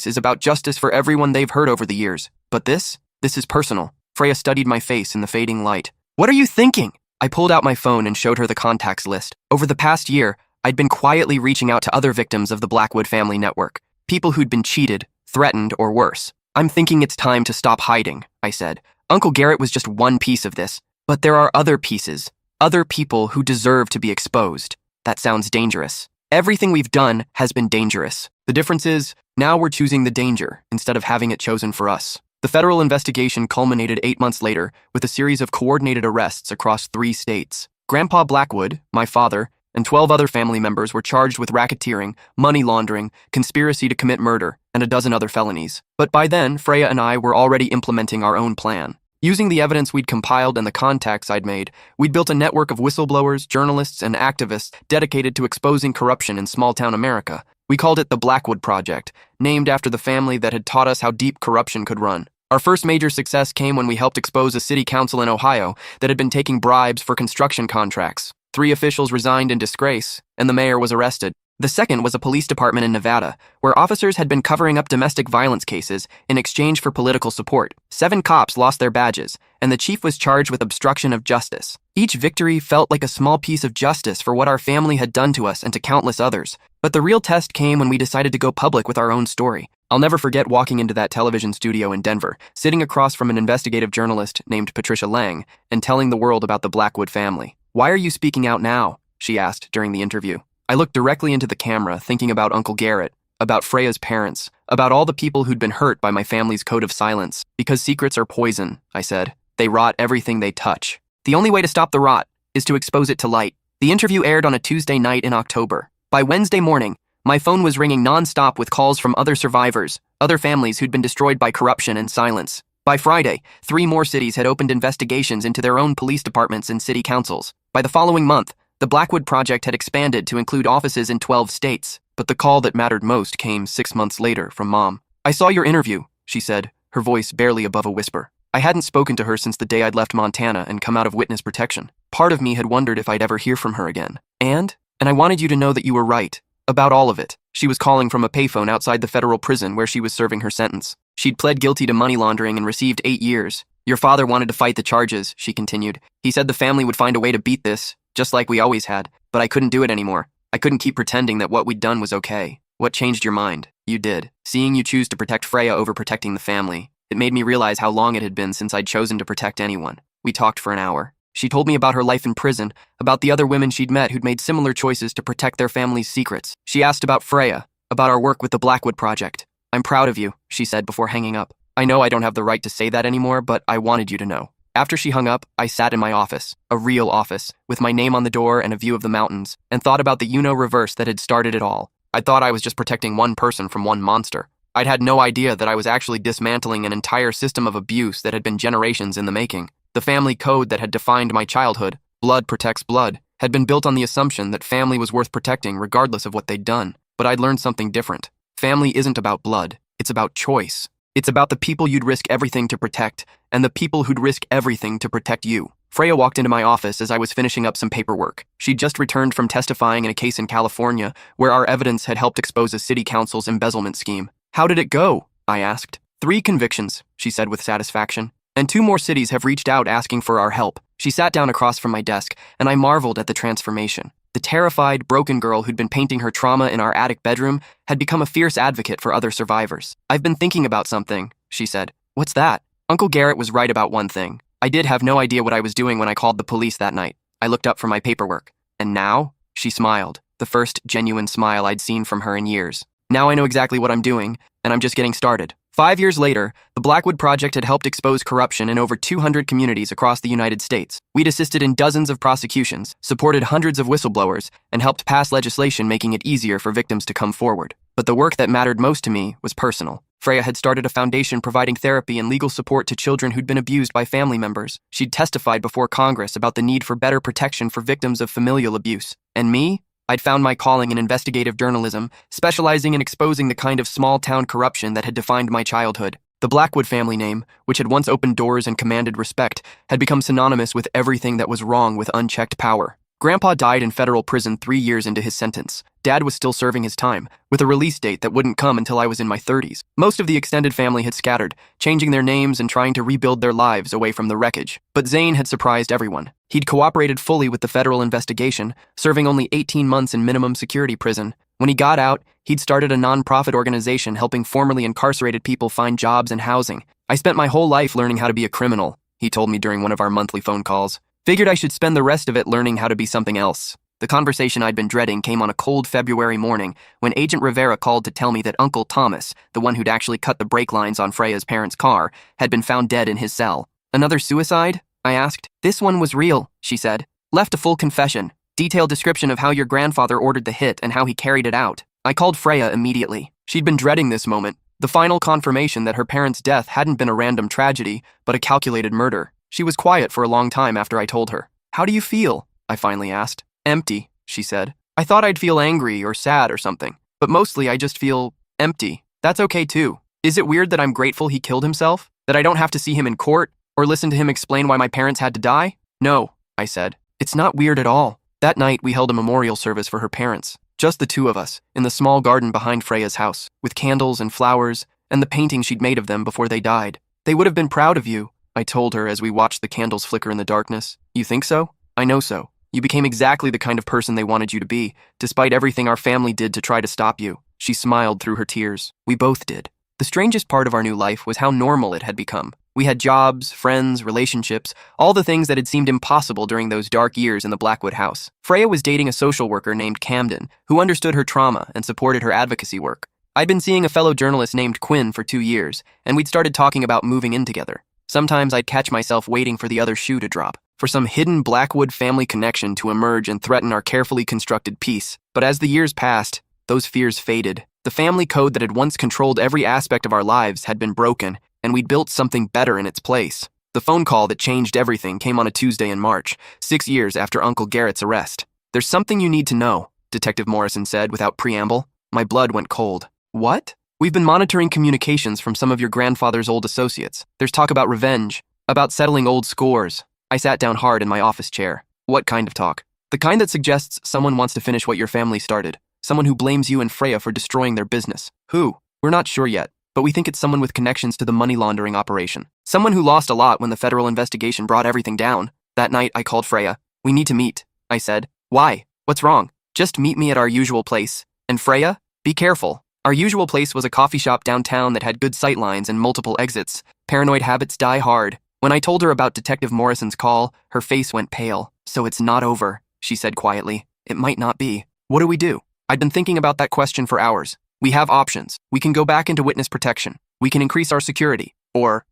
is about justice for everyone they've hurt over the years. But this is personal. Freya studied my face in the fading light. What are you thinking? I pulled out my phone and showed her the contacts list. Over the past year, I'd been quietly reaching out to other victims of the Blackwood family network. People who'd been cheated, threatened, or worse. I'm thinking it's time to stop hiding, I said. Uncle Garrett was just one piece of this. But there are other pieces. Other people who deserve to be exposed. That sounds dangerous. Everything we've done has been dangerous. The difference is, now we're choosing the danger instead of having it chosen for us. The federal investigation culminated 8 months later with a series of coordinated arrests across 3 states. Grandpa Blackwood, my father, and 12 other family members were charged with racketeering, money laundering, conspiracy to commit murder, and a dozen other felonies. But by then, Freya and I were already implementing our own plan. Using the evidence we'd compiled and the contacts I'd made, we'd built a network of whistleblowers, journalists, and activists dedicated to exposing corruption in small-town America. We called it the Blackwood Project, named after the family that had taught us how deep corruption could run. Our first major success came when we helped expose a city council in Ohio that had been taking bribes for construction contracts. 3 officials resigned in disgrace, and the mayor was arrested. The second was a police department in Nevada, where officers had been covering up domestic violence cases in exchange for political support. 7 cops lost their badges, and the chief was charged with obstruction of justice. Each victory felt like a small piece of justice for what our family had done to us and to countless others. But the real test came when we decided to go public with our own story. I'll never forget walking into that television studio in Denver, sitting across from an investigative journalist named Patricia Lang, and telling the world about the Blackwood family. "Why are you speaking out now?" she asked during the interview. I looked directly into the camera, thinking about Uncle Garrett, about Freya's parents, about all the people who'd been hurt by my family's code of silence. "Because secrets are poison," I said. "They rot everything they touch. The only way to stop the rot is to expose it to light." The interview aired on a Tuesday night in October. By Wednesday morning, my phone was ringing nonstop with calls from other survivors, other families who'd been destroyed by corruption and silence. By Friday, 3 more cities had opened investigations into their own police departments and city councils. By the following month, the Blackwood Project had expanded to include offices in 12 states. But the call that mattered most came 6 months later from Mom. "I saw your interview," she said, her voice barely above a whisper. I hadn't spoken to her since the day I'd left Montana and come out of witness protection. Part of me had wondered if I'd ever hear from her again. And I wanted you to know that you were right. About all of it." She was calling from a payphone outside the federal prison where she was serving her sentence. She'd pled guilty to money laundering and received 8 years. "Your father wanted to fight the charges," she continued. "He said the family would find a way to beat this, just like we always had. But I couldn't do it anymore. I couldn't keep pretending that what we'd done was okay." "What changed your mind?" "You did. Seeing you choose to protect Freya over protecting the family. It made me realize how long it had been since I'd chosen to protect anyone." We talked for an hour. She told me about her life in prison, about the other women she'd met who'd made similar choices to protect their family's secrets. She asked about Freya, about our work with the Blackwood Project. "I'm proud of you," she said before hanging up. "I know I don't have the right to say that anymore, but I wanted you to know." After she hung up, I sat in my office, a real office, with my name on the door and a view of the mountains, and thought about the reverse that had started it all. I thought I was just protecting one person from one monster. I'd had no idea that I was actually dismantling an entire system of abuse that had been generations in the making. The family code that had defined my childhood, blood protects blood, had been built on the assumption that family was worth protecting regardless of what they'd done. But I'd learned something different. Family isn't about blood, it's about choice. It's about the people you'd risk everything to protect, and the people who'd risk everything to protect you. Freya walked into my office as I was finishing up some paperwork. She'd just returned from testifying in a case in California, where our evidence had helped expose a city council's embezzlement scheme. "How did it go?" I asked. 3 convictions, she said with satisfaction. "And 2 more cities have reached out asking for our help." She sat down across from my desk, and I marveled at the transformation. The terrified, broken girl who'd been painting her trauma in our attic bedroom had become a fierce advocate for other survivors. "I've been thinking about something," she said. "What's that?" Uncle Garrett was right about one thing. I did have no idea what I was doing when I called the police that night. I looked up from my paperwork. "And now?" She smiled, the first genuine smile I'd seen from her in years. "Now I know exactly what I'm doing, and I'm just getting started." 5 years later, the Blackwood Project had helped expose corruption in over 200 communities across the United States. We'd assisted in dozens of prosecutions, supported hundreds of whistleblowers, and helped pass legislation making it easier for victims to come forward. But the work that mattered most to me was personal. Freya had started a foundation providing therapy and legal support to children who'd been abused by family members. She'd testified before Congress about the need for better protection for victims of familial abuse. And me? I'd found my calling in investigative journalism, specializing in exposing the kind of small-town corruption that had defined my childhood. The Blackwood family name, which had once opened doors and commanded respect, had become synonymous with everything that was wrong with unchecked power. Grandpa died in federal prison 3 years into his sentence. Dad was still serving his time, with a release date that wouldn't come until I was in my 30s. Most of the extended family had scattered, changing their names and trying to rebuild their lives away from the wreckage. But Zane had surprised everyone. He'd cooperated fully with the federal investigation, serving only 18 months in minimum security prison. When he got out, he'd started a non-profit organization helping formerly incarcerated people find jobs and housing. "I spent my whole life learning how to be a criminal," he told me during one of our monthly phone calls. Figured I should spend the rest of it learning how to be something else. The conversation I'd been dreading came on a cold February morning when Agent Rivera called to tell me that Uncle Thomas, the one who'd actually cut the brake lines on Freya's parents' car, had been found dead in his cell. Another suicide? I asked. This one was real, she said. Left a full confession, detailed description of how your grandfather ordered the hit and how he carried it out. I called Freya immediately. She'd been dreading this moment, the final confirmation that her parents' death hadn't been a random tragedy, but a calculated murder. She was quiet for a long time after I told her. How do you feel? I finally asked. Empty, she said. I thought I'd feel angry or sad or something, but mostly I just feel empty. That's okay too. Is it weird that I'm grateful he killed himself? That I don't have to see him in court or listen to him explain why my parents had to die? No, I said. It's not weird at all. That night we held a memorial service for her parents, just the two of us, in the small garden behind Freya's house, with candles and flowers and the painting she'd made of them before they died. They would have been proud of you, I told her as we watched the candles flicker in the darkness. You think so? I know so. You became exactly the kind of person they wanted you to be, despite everything our family did to try to stop you. She smiled through her tears. We both did. The strangest part of our new life was how normal it had become. We had jobs, friends, relationships, all the things that had seemed impossible during those dark years in the Blackwood house. Freya was dating a social worker named Camden, who understood her trauma and supported her advocacy work. I'd been seeing a fellow journalist named Quinn for 2 years, and we'd started talking about moving in together. Sometimes I'd catch myself waiting for the other shoe to drop, for some hidden Blackwood family connection to emerge and threaten our carefully constructed peace. But as the years passed, those fears faded. The family code that had once controlled every aspect of our lives had been broken, and we'd built something better in its place. The phone call that changed everything came on a Tuesday in March, 6 years after Uncle Garrett's arrest. There's something you need to know, Detective Morrison said without preamble. My blood went cold. What? We've been monitoring communications from some of your grandfather's old associates. There's talk about revenge, about settling old scores. I sat down hard in my office chair. What kind of talk? The kind that suggests someone wants to finish what your family started. Someone who blames you and Freya for destroying their business. Who? We're not sure yet, but we think it's someone with connections to the money laundering operation. Someone who lost a lot when the federal investigation brought everything down. That night, I called Freya. We need to meet, I said. Why? What's wrong? Just meet me at our usual place. And Freya? Be careful. Our usual place was a coffee shop downtown that had good sightlines and multiple exits. Paranoid habits die hard. When I told her about Detective Morrison's call, her face went pale. So it's not over, she said quietly. It might not be. What do we do? I'd been thinking about that question for hours. We have options. We can go back into witness protection. We can increase our security. Or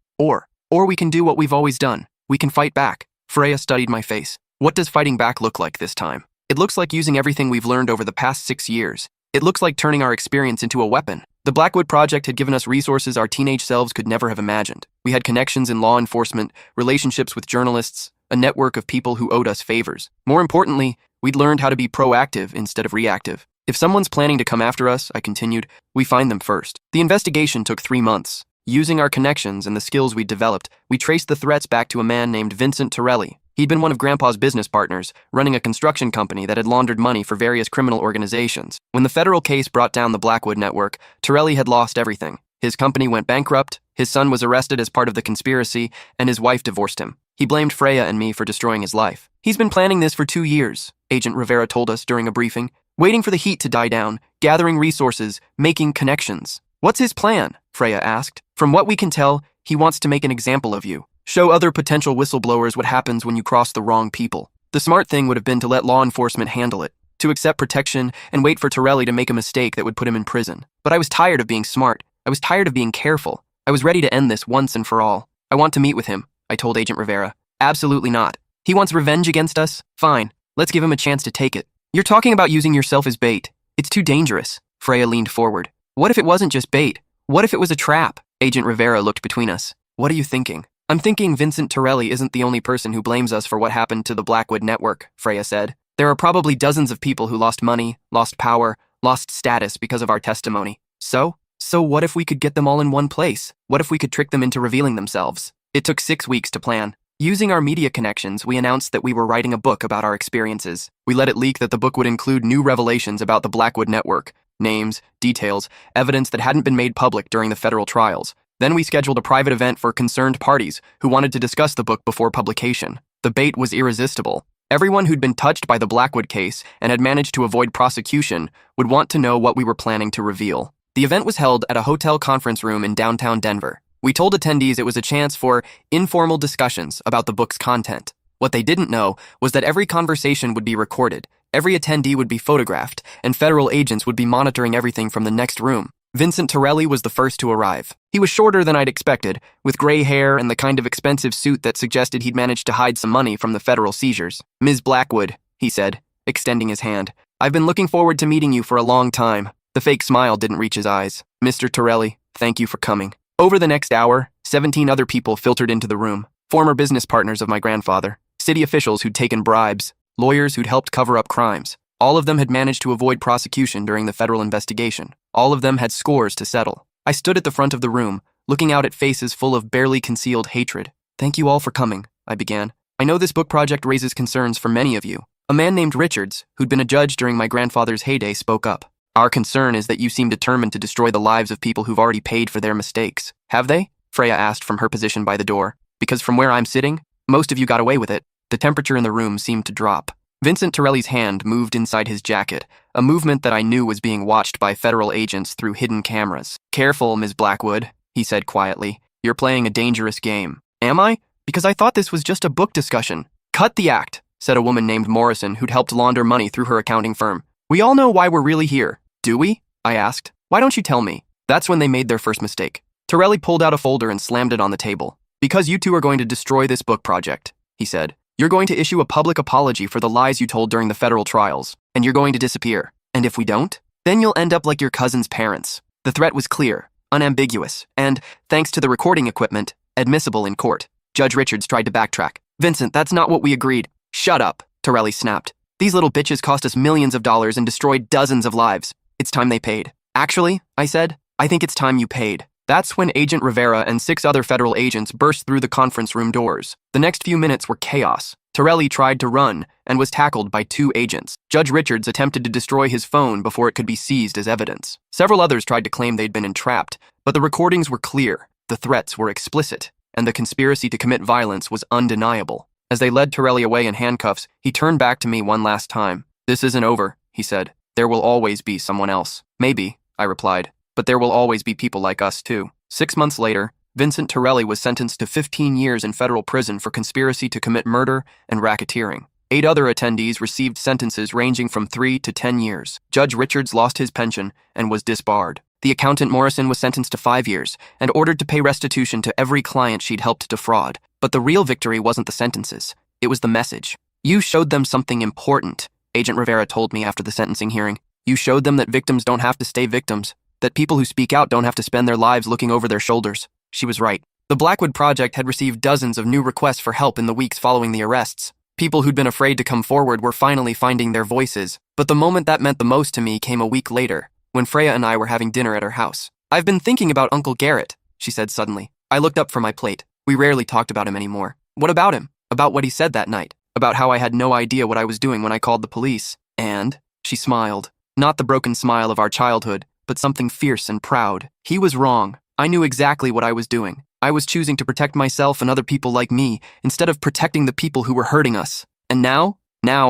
we can do what we've always done. We can fight back. Freya studied my face. What does fighting back look like this time? It looks like using everything we've learned over the past 6 years. It looks like turning our experience into a weapon. The Blackwood Project had given us resources our teenage selves could never have imagined. We had connections in law enforcement, relationships with journalists, a network of people who owed us favors. More importantly, we'd learned how to be proactive instead of reactive. If someone's planning to come after us, I continued, we find them first. The investigation took 3 months. Using our connections and the skills we'd developed, we traced the threats back to a man named Vincent Torelli. He'd been one of Grandpa's business partners, running a construction company that had laundered money for various criminal organizations. When the federal case brought down the Blackwood network, Torelli had lost everything. His company went bankrupt, his son was arrested as part of the conspiracy, and his wife divorced him. He blamed Freya and me for destroying his life. He's been planning this for 2 years, Agent Rivera told us during a briefing, waiting for the heat to die down, gathering resources, making connections. What's his plan? Freya asked. From what we can tell, he wants to make an example of you. Show other potential whistleblowers what happens when you cross the wrong people. The smart thing would have been to let law enforcement handle it, to accept protection and wait for Torelli to make a mistake that would put him in prison. But I was tired of being smart. I was tired of being careful. I was ready to end this once and for all. I want to meet with him, I told Agent Rivera. Absolutely not. He wants revenge against us? Fine. Let's give him a chance to take it. You're talking about using yourself as bait. It's too dangerous. Freya leaned forward. What if it wasn't just bait? What if it was a trap? Agent Rivera looked between us. What are you thinking? I'm thinking Vincent Torelli isn't the only person who blames us for what happened to the Blackwood network, Freya said. There are probably dozens of people who lost money, lost power, lost status because of our testimony. So what if we could get them all in one place? What if we could trick them into revealing themselves? It took 6 weeks to plan. Using our media connections, we announced that we were writing a book about our experiences. We let it leak that the book would include new revelations about the Blackwood network, names, details, evidence that hadn't been made public during the federal trials. Then we scheduled a private event for concerned parties who wanted to discuss the book before publication. The bait was irresistible. Everyone who'd been touched by the Blackwood case and had managed to avoid prosecution would want to know what we were planning to reveal. The event was held at a hotel conference room in downtown Denver. We told attendees it was a chance for informal discussions about the book's content. What they didn't know was that every conversation would be recorded, every attendee would be photographed, and federal agents would be monitoring everything from the next room. Vincent Torelli was the first to arrive. He was shorter than I'd expected, with gray hair and the kind of expensive suit that suggested he'd managed to hide some money from the federal seizures. "Ms. Blackwood," he said, extending his hand. "I've been looking forward to meeting you for a long time." The fake smile didn't reach his eyes. "Mr. Torelli, thank you for coming." Over the next hour, 17 other people filtered into the room. Former business partners of my grandfather, city officials who'd taken bribes, lawyers who'd helped cover up crimes. All of them had managed to avoid prosecution during the federal investigation. All of them had scores to settle. I stood at the front of the room, looking out at faces full of barely concealed hatred. "Thank you all for coming," I began. "I know this book project raises concerns for many of you." A man named Richards, who'd been a judge during my grandfather's heyday, spoke up. "Our concern is that you seem determined to destroy the lives of people who've already paid for their mistakes." "Have they?" Freya asked from her position by the door. "Because from where I'm sitting, most of you got away with it." The temperature in the room seemed to drop. Vincent Torelli's hand moved inside his jacket, a movement that I knew was being watched by federal agents through hidden cameras. "Careful, Ms. Blackwood," he said quietly. "You're playing a dangerous game." "Am I? Because I thought this was just a book discussion." "Cut the act," said a woman named Morrison who'd helped launder money through her accounting firm. "We all know why we're really here." "Do we?" I asked. "Why don't you tell me?" That's when they made their first mistake. Torelli pulled out a folder and slammed it on the table. "Because you two are going to destroy this book project," he said. "You're going to issue a public apology for the lies you told during the federal trials, and you're going to disappear. And if we don't, then you'll end up like your cousin's parents." The threat was clear, unambiguous, and, thanks to the recording equipment, admissible in court. Judge Richards tried to backtrack. "Vincent, that's not what we agreed." "Shut up," Torelli snapped. "These little bitches cost us millions of dollars and destroyed dozens of lives. It's time they paid." "Actually," I said, "I think it's time you paid." That's when Agent Rivera and 6 other federal agents burst through the conference room doors. The next few minutes were chaos. Torelli tried to run and was tackled by 2 agents. Judge Richards attempted to destroy his phone before it could be seized as evidence. Several others tried to claim they'd been entrapped, but the recordings were clear, the threats were explicit, and the conspiracy to commit violence was undeniable. As they led Torelli away in handcuffs, he turned back to me one last time. "This isn't over," he said. "There will always be someone else." "Maybe," I replied. "But there will always be people like us, too." 6 months later, Vincent Torelli was sentenced to 15 years in federal prison for conspiracy to commit murder and racketeering. 8 other attendees received sentences ranging from 3 to 10 years. Judge Richards lost his pension and was disbarred. The accountant Morrison was sentenced to 5 years and ordered to pay restitution to every client she'd helped defraud. But the real victory wasn't the sentences. It was the message. "You showed them something important," Agent Rivera told me after the sentencing hearing. "You showed them that victims don't have to stay victims, that people who speak out don't have to spend their lives looking over their shoulders." She was right. The Blackwood Project had received dozens of new requests for help in the weeks following the arrests. People who'd been afraid to come forward were finally finding their voices. But the moment that meant the most to me came a week later, when Freya and I were having dinner at her house. "I've been thinking about Uncle Garrett," she said suddenly. I looked up from my plate. We rarely talked about him anymore. "What about him?" "About what he said that night. About how I had no idea what I was doing when I called the police." "And?" She smiled. Not the broken smile of our childhood, but something fierce and proud. "He was wrong. I knew exactly what I was doing. I was choosing to protect myself and other people like me, instead of protecting the people who were hurting us. And now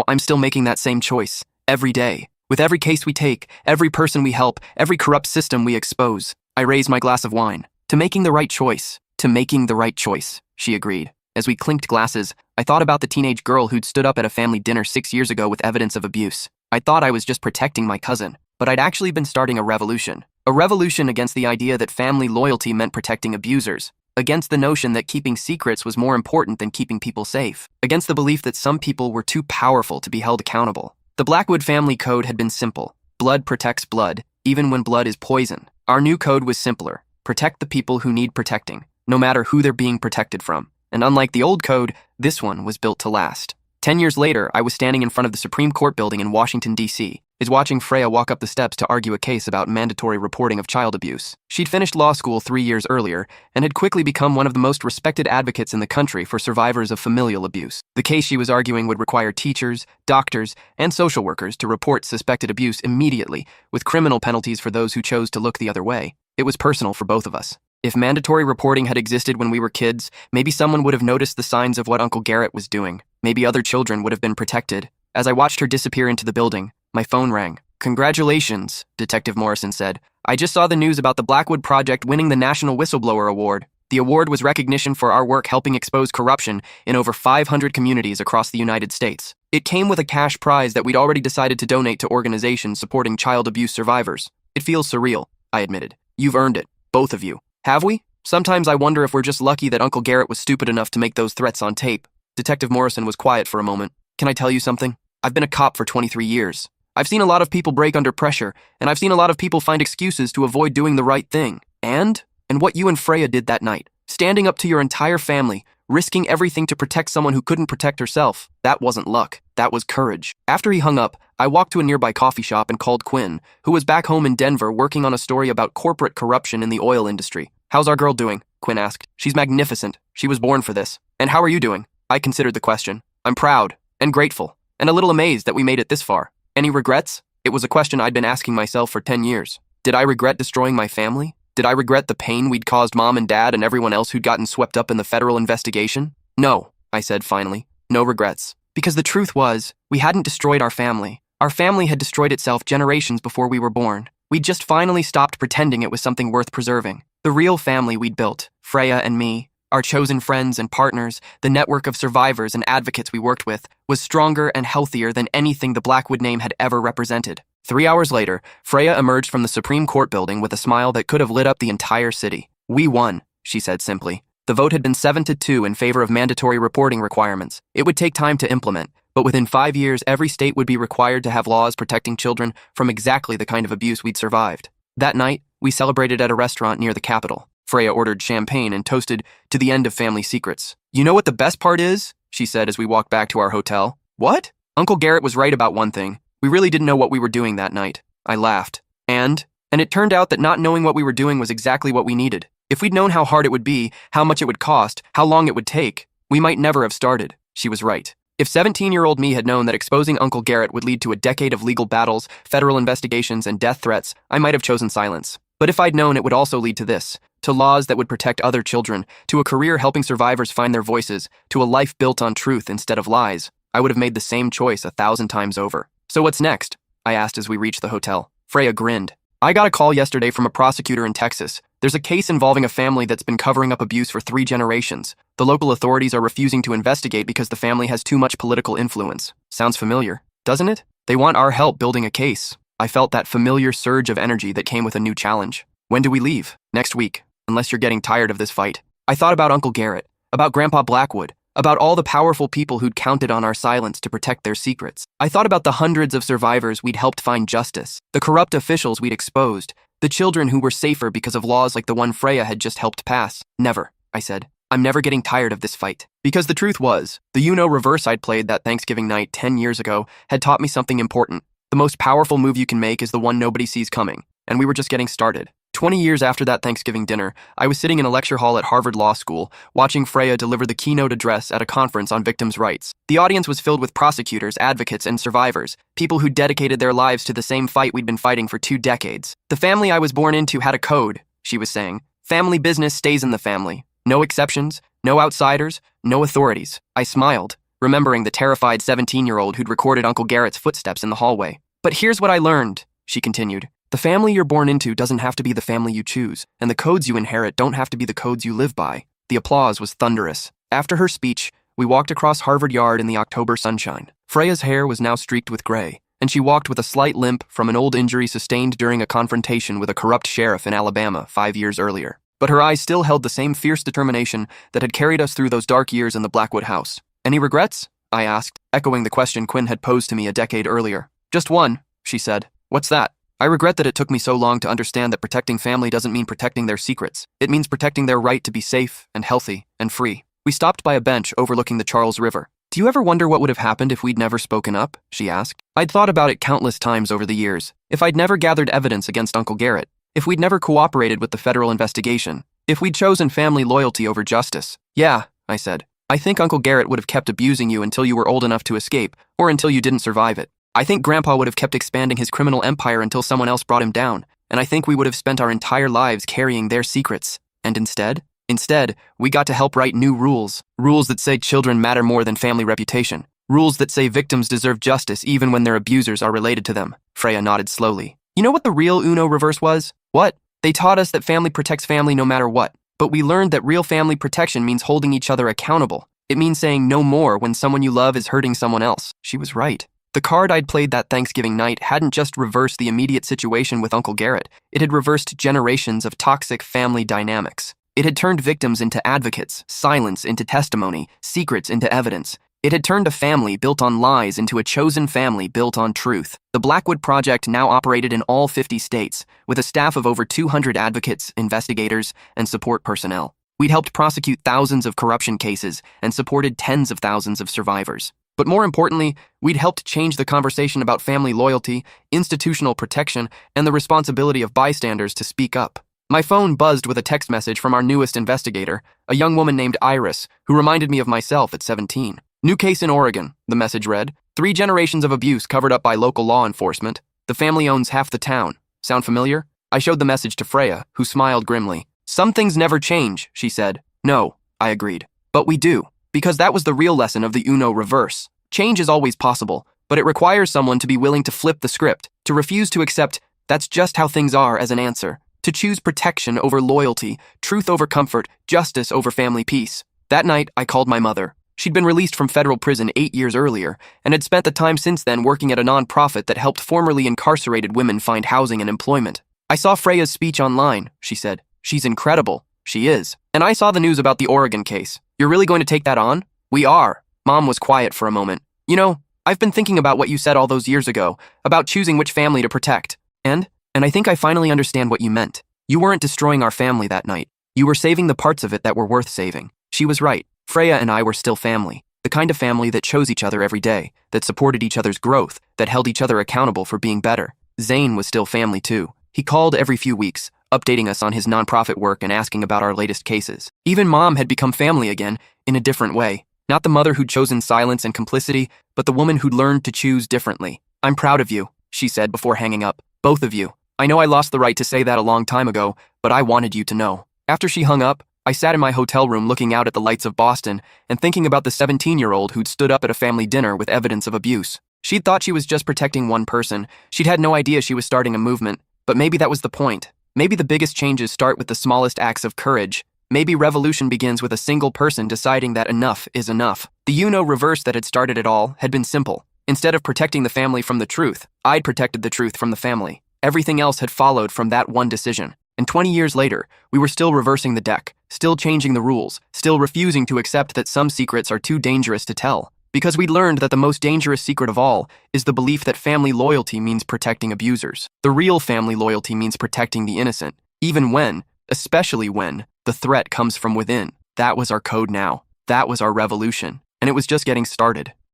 I'm still making that same choice. Every day. With every case we take, every person we help, every corrupt system we expose." I raised my glass of wine. "To making the right choice. To making the right choice," she agreed. As we clinked glasses, I thought about the teenage girl who'd stood up at a family dinner 6 years ago with evidence of abuse. I thought I was just protecting my cousin, but I'd actually been starting a revolution. A revolution against the idea that family loyalty meant protecting abusers. Against the notion that keeping secrets was more important than keeping people safe. Against the belief that some people were too powerful to be held accountable. The Blackwood family code had been simple. Blood protects blood, even when blood is poison. Our new code was simpler. Protect the people who need protecting, no matter who they're being protected from. And unlike the old code, this one was built to last. 10 years later, I was standing in front of the Supreme Court building in Washington, D.C., watching Freya walk up the steps to argue a case about mandatory reporting of child abuse. She'd finished law school 3 years earlier and had quickly become one of the most respected advocates in the country for survivors of familial abuse. The case she was arguing would require teachers, doctors, and social workers to report suspected abuse immediately, with criminal penalties for those who chose to look the other way. It was personal for both of us. If mandatory reporting had existed when we were kids, maybe someone would have noticed the signs of what Uncle Garrett was doing. Maybe other children would have been protected. As I watched her disappear into the building, my phone rang. "Congratulations," Detective Morrison said. "I just saw the news about the Blackwood Project winning the National Whistleblower Award. The award was recognition for our work helping expose corruption in over 500 communities across the United States. It came with a cash prize that we'd already decided to donate to organizations supporting child abuse survivors. It feels surreal, I admitted. You've earned it, both of you. Have we? Sometimes I wonder if we're just lucky that Uncle Garrett was stupid enough to make those threats on tape. Detective Morrison was quiet for a moment. Can I tell you something? I've been a cop for 23 years. I've seen a lot of people break under pressure, and I've seen a lot of people find excuses to avoid doing the right thing. And what you and Freya did that night, standing up to your entire family, risking everything to protect someone who couldn't protect herself, that wasn't luck, that was courage. After he hung up, I walked to a nearby coffee shop and called Quinn, who was back home in Denver working on a story about corporate corruption in the oil industry. How's our girl doing? Quinn asked. She's magnificent. She was born for this. And how are you doing? I considered the question. I'm proud and grateful and a little amazed that we made it this far. Any regrets? It was a question I'd been asking myself for 10 years. Did I regret destroying my family? Did I regret the pain we'd caused Mom and Dad and everyone else who'd gotten swept up in the federal investigation? No, I said finally. No regrets. Because the truth was, we hadn't destroyed our family. Our family had destroyed itself generations before we were born. We'd just finally stopped pretending it was something worth preserving. The real family we'd built, Freya and me, our chosen friends and partners, the network of survivors and advocates we worked with, was stronger and healthier than anything the Blackwood name had ever represented. 3 hours later, Freya emerged from the Supreme Court building with a smile that could have lit up the entire city. We won, she said simply. The vote had been 7-2 in favor of mandatory reporting requirements. It would take time to implement, but within 5 years, every state would be required to have laws protecting children from exactly the kind of abuse we'd survived. That night, we celebrated at a restaurant near the Capitol. Freya ordered champagne and toasted to the end of family secrets. You know what the best part is? She said as we walked back to our hotel. What? Uncle Garrett was right about one thing. We really didn't know what we were doing that night. I laughed. And it turned out that not knowing what we were doing was exactly what we needed. If we'd known how hard it would be, how much it would cost, how long it would take, we might never have started. She was right. If 17-year-old me had known that exposing Uncle Garrett would lead to a decade of legal battles, federal investigations, and death threats, I might have chosen silence. But if I'd known it would also lead to this, to laws that would protect other children, to a career helping survivors find their voices, to a life built on truth instead of lies, I would have made the same choice 1,000 times over. So what's next? I asked as we reached the hotel. Freya grinned. I got a call yesterday from a prosecutor in Texas. There's a case involving a family that's been covering up abuse for 3 generations. The local authorities are refusing to investigate because the family has too much political influence. Sounds familiar, doesn't it? They want our help building a case. I felt that familiar surge of energy that came with a new challenge. When do we leave? Next week, unless you're getting tired of this fight. I thought about Uncle Garrett, about Grandpa Blackwood, about all the powerful people who'd counted on our silence to protect their secrets. I thought about the hundreds of survivors we'd helped find justice, the corrupt officials we'd exposed, the children who were safer because of laws like the one Freya had just helped pass. Never, I said. I'm never getting tired of this fight. Because the truth was, the reverse I'd played that Thanksgiving night 10 years ago had taught me something important. The most powerful move you can make is the one nobody sees coming, and we were just getting started. 20 years after that Thanksgiving dinner, I was sitting in a lecture hall at Harvard Law School, watching Freya deliver the keynote address at a conference on victims' rights. The audience was filled with prosecutors, advocates, and survivors, people who dedicated their lives to the same fight we'd been fighting for 2 decades. The family I was born into had a code, she was saying. Family business stays in the family. No exceptions, no outsiders, no authorities. I smiled, remembering the terrified 17-year-old who'd recorded Uncle Garrett's footsteps in the hallway. But here's what I learned, she continued. The family you're born into doesn't have to be the family you choose, and the codes you inherit don't have to be the codes you live by. The applause was thunderous. After her speech, we walked across Harvard Yard in the October sunshine. Freya's hair was now streaked with gray, and she walked with a slight limp from an old injury sustained during a confrontation with a corrupt sheriff in Alabama 5 years earlier. But her eyes still held the same fierce determination that had carried us through those dark years in the Blackwood house. Any regrets? I asked, echoing the question Quinn had posed to me a decade earlier. Just one, she said. What's that? I regret that it took me so long to understand that protecting family doesn't mean protecting their secrets. It means protecting their right to be safe and healthy and free. We stopped by a bench overlooking the Charles River. Do you ever wonder what would have happened if we'd never spoken up? She asked. I'd thought about it countless times over the years. If I'd never gathered evidence against Uncle Garrett. If we'd never cooperated with the federal investigation. If we'd chosen family loyalty over justice. Yeah, I said. I think Uncle Garrett would have kept abusing you until you were old enough to escape, or until you didn't survive it. I think Grandpa would have kept expanding his criminal empire until someone else brought him down, and I think we would have spent our entire lives carrying their secrets. And instead, we got to help write new rules. Rules that say children matter more than family reputation. Rules that say victims deserve justice even when their abusers are related to them. Freya nodded slowly. You know what the real reverse was? What? They taught us that family protects family no matter what. But we learned that real family protection means holding each other accountable. It means saying no more when someone you love is hurting someone else. She was right. The card I'd played that Thanksgiving night hadn't just reversed the immediate situation with Uncle Garrett. It had reversed generations of toxic family dynamics. It had turned victims into advocates, silence into testimony, secrets into evidence. It had turned a family built on lies into a chosen family built on truth. The Blackwood Project now operated in all 50 states, with a staff of over 200 advocates, investigators, and support personnel. We'd helped prosecute thousands of corruption cases and supported tens of thousands of survivors. But more importantly, we'd helped change the conversation about family loyalty, institutional protection, and the responsibility of bystanders to speak up. My phone buzzed with a text message from our newest investigator, a young woman named Iris, who reminded me of myself at 17. New case in Oregon, the message read. 3 generations of abuse covered up by local law enforcement. The family owns half the town. Sound familiar? I showed the message to Freya, who smiled grimly. Some things never change, she said. No, I agreed. But we do. Because that was the real lesson of the Uno reverse. Change is always possible, but it requires someone to be willing to flip the script, to refuse to accept that's just how things are as an answer, to choose protection over loyalty, truth over comfort, justice over family peace. That night, I called my mother. She'd been released from federal prison 8 years earlier and had spent the time since then working at a nonprofit that helped formerly incarcerated women find housing and employment. I saw Freya's speech online, she said. She's incredible. She is. And I saw the news about the Oregon case. You're really going to take that on? We are. Mom was quiet for a moment. You know, I've been thinking about what you said all those years ago, about choosing which family to protect. And I think I finally understand what you meant. You weren't destroying our family that night. You were saving the parts of it that were worth saving. She was right. Freya and I were still family. The kind of family that chose each other every day, that supported each other's growth, that held each other accountable for being better. Zane was still family too. He called every few weeks, updating us on his nonprofit work and asking about our latest cases. Even Mom had become family again, in a different way. Not the mother who'd chosen silence and complicity, but the woman who'd learned to choose differently. I'm proud of you, she said before hanging up. Both of you. I know I lost the right to say that a long time ago, but I wanted you to know. After she hung up, I sat in my hotel room looking out at the lights of Boston and thinking about the 17-year-old who'd stood up at a family dinner with evidence of abuse. She'd thought she was just protecting one person. She'd had no idea she was starting a movement. But maybe that was the point. Maybe the biggest changes start with the smallest acts of courage. Maybe revolution begins with a single person deciding that enough is enough. The Uno reverse that had started it all had been simple. Instead of protecting the family from the truth, I'd protected the truth from the family. Everything else had followed from that one decision. And 20 years later, we were still reversing the deck, still changing the rules, still refusing to accept that some secrets are too dangerous to tell. Because we'd learned that the most dangerous secret of all is the belief that family loyalty means protecting abusers. The real family loyalty means protecting the innocent, even when, especially when, the threat comes from within. That was our code now. That was our revolution. And it was just getting started.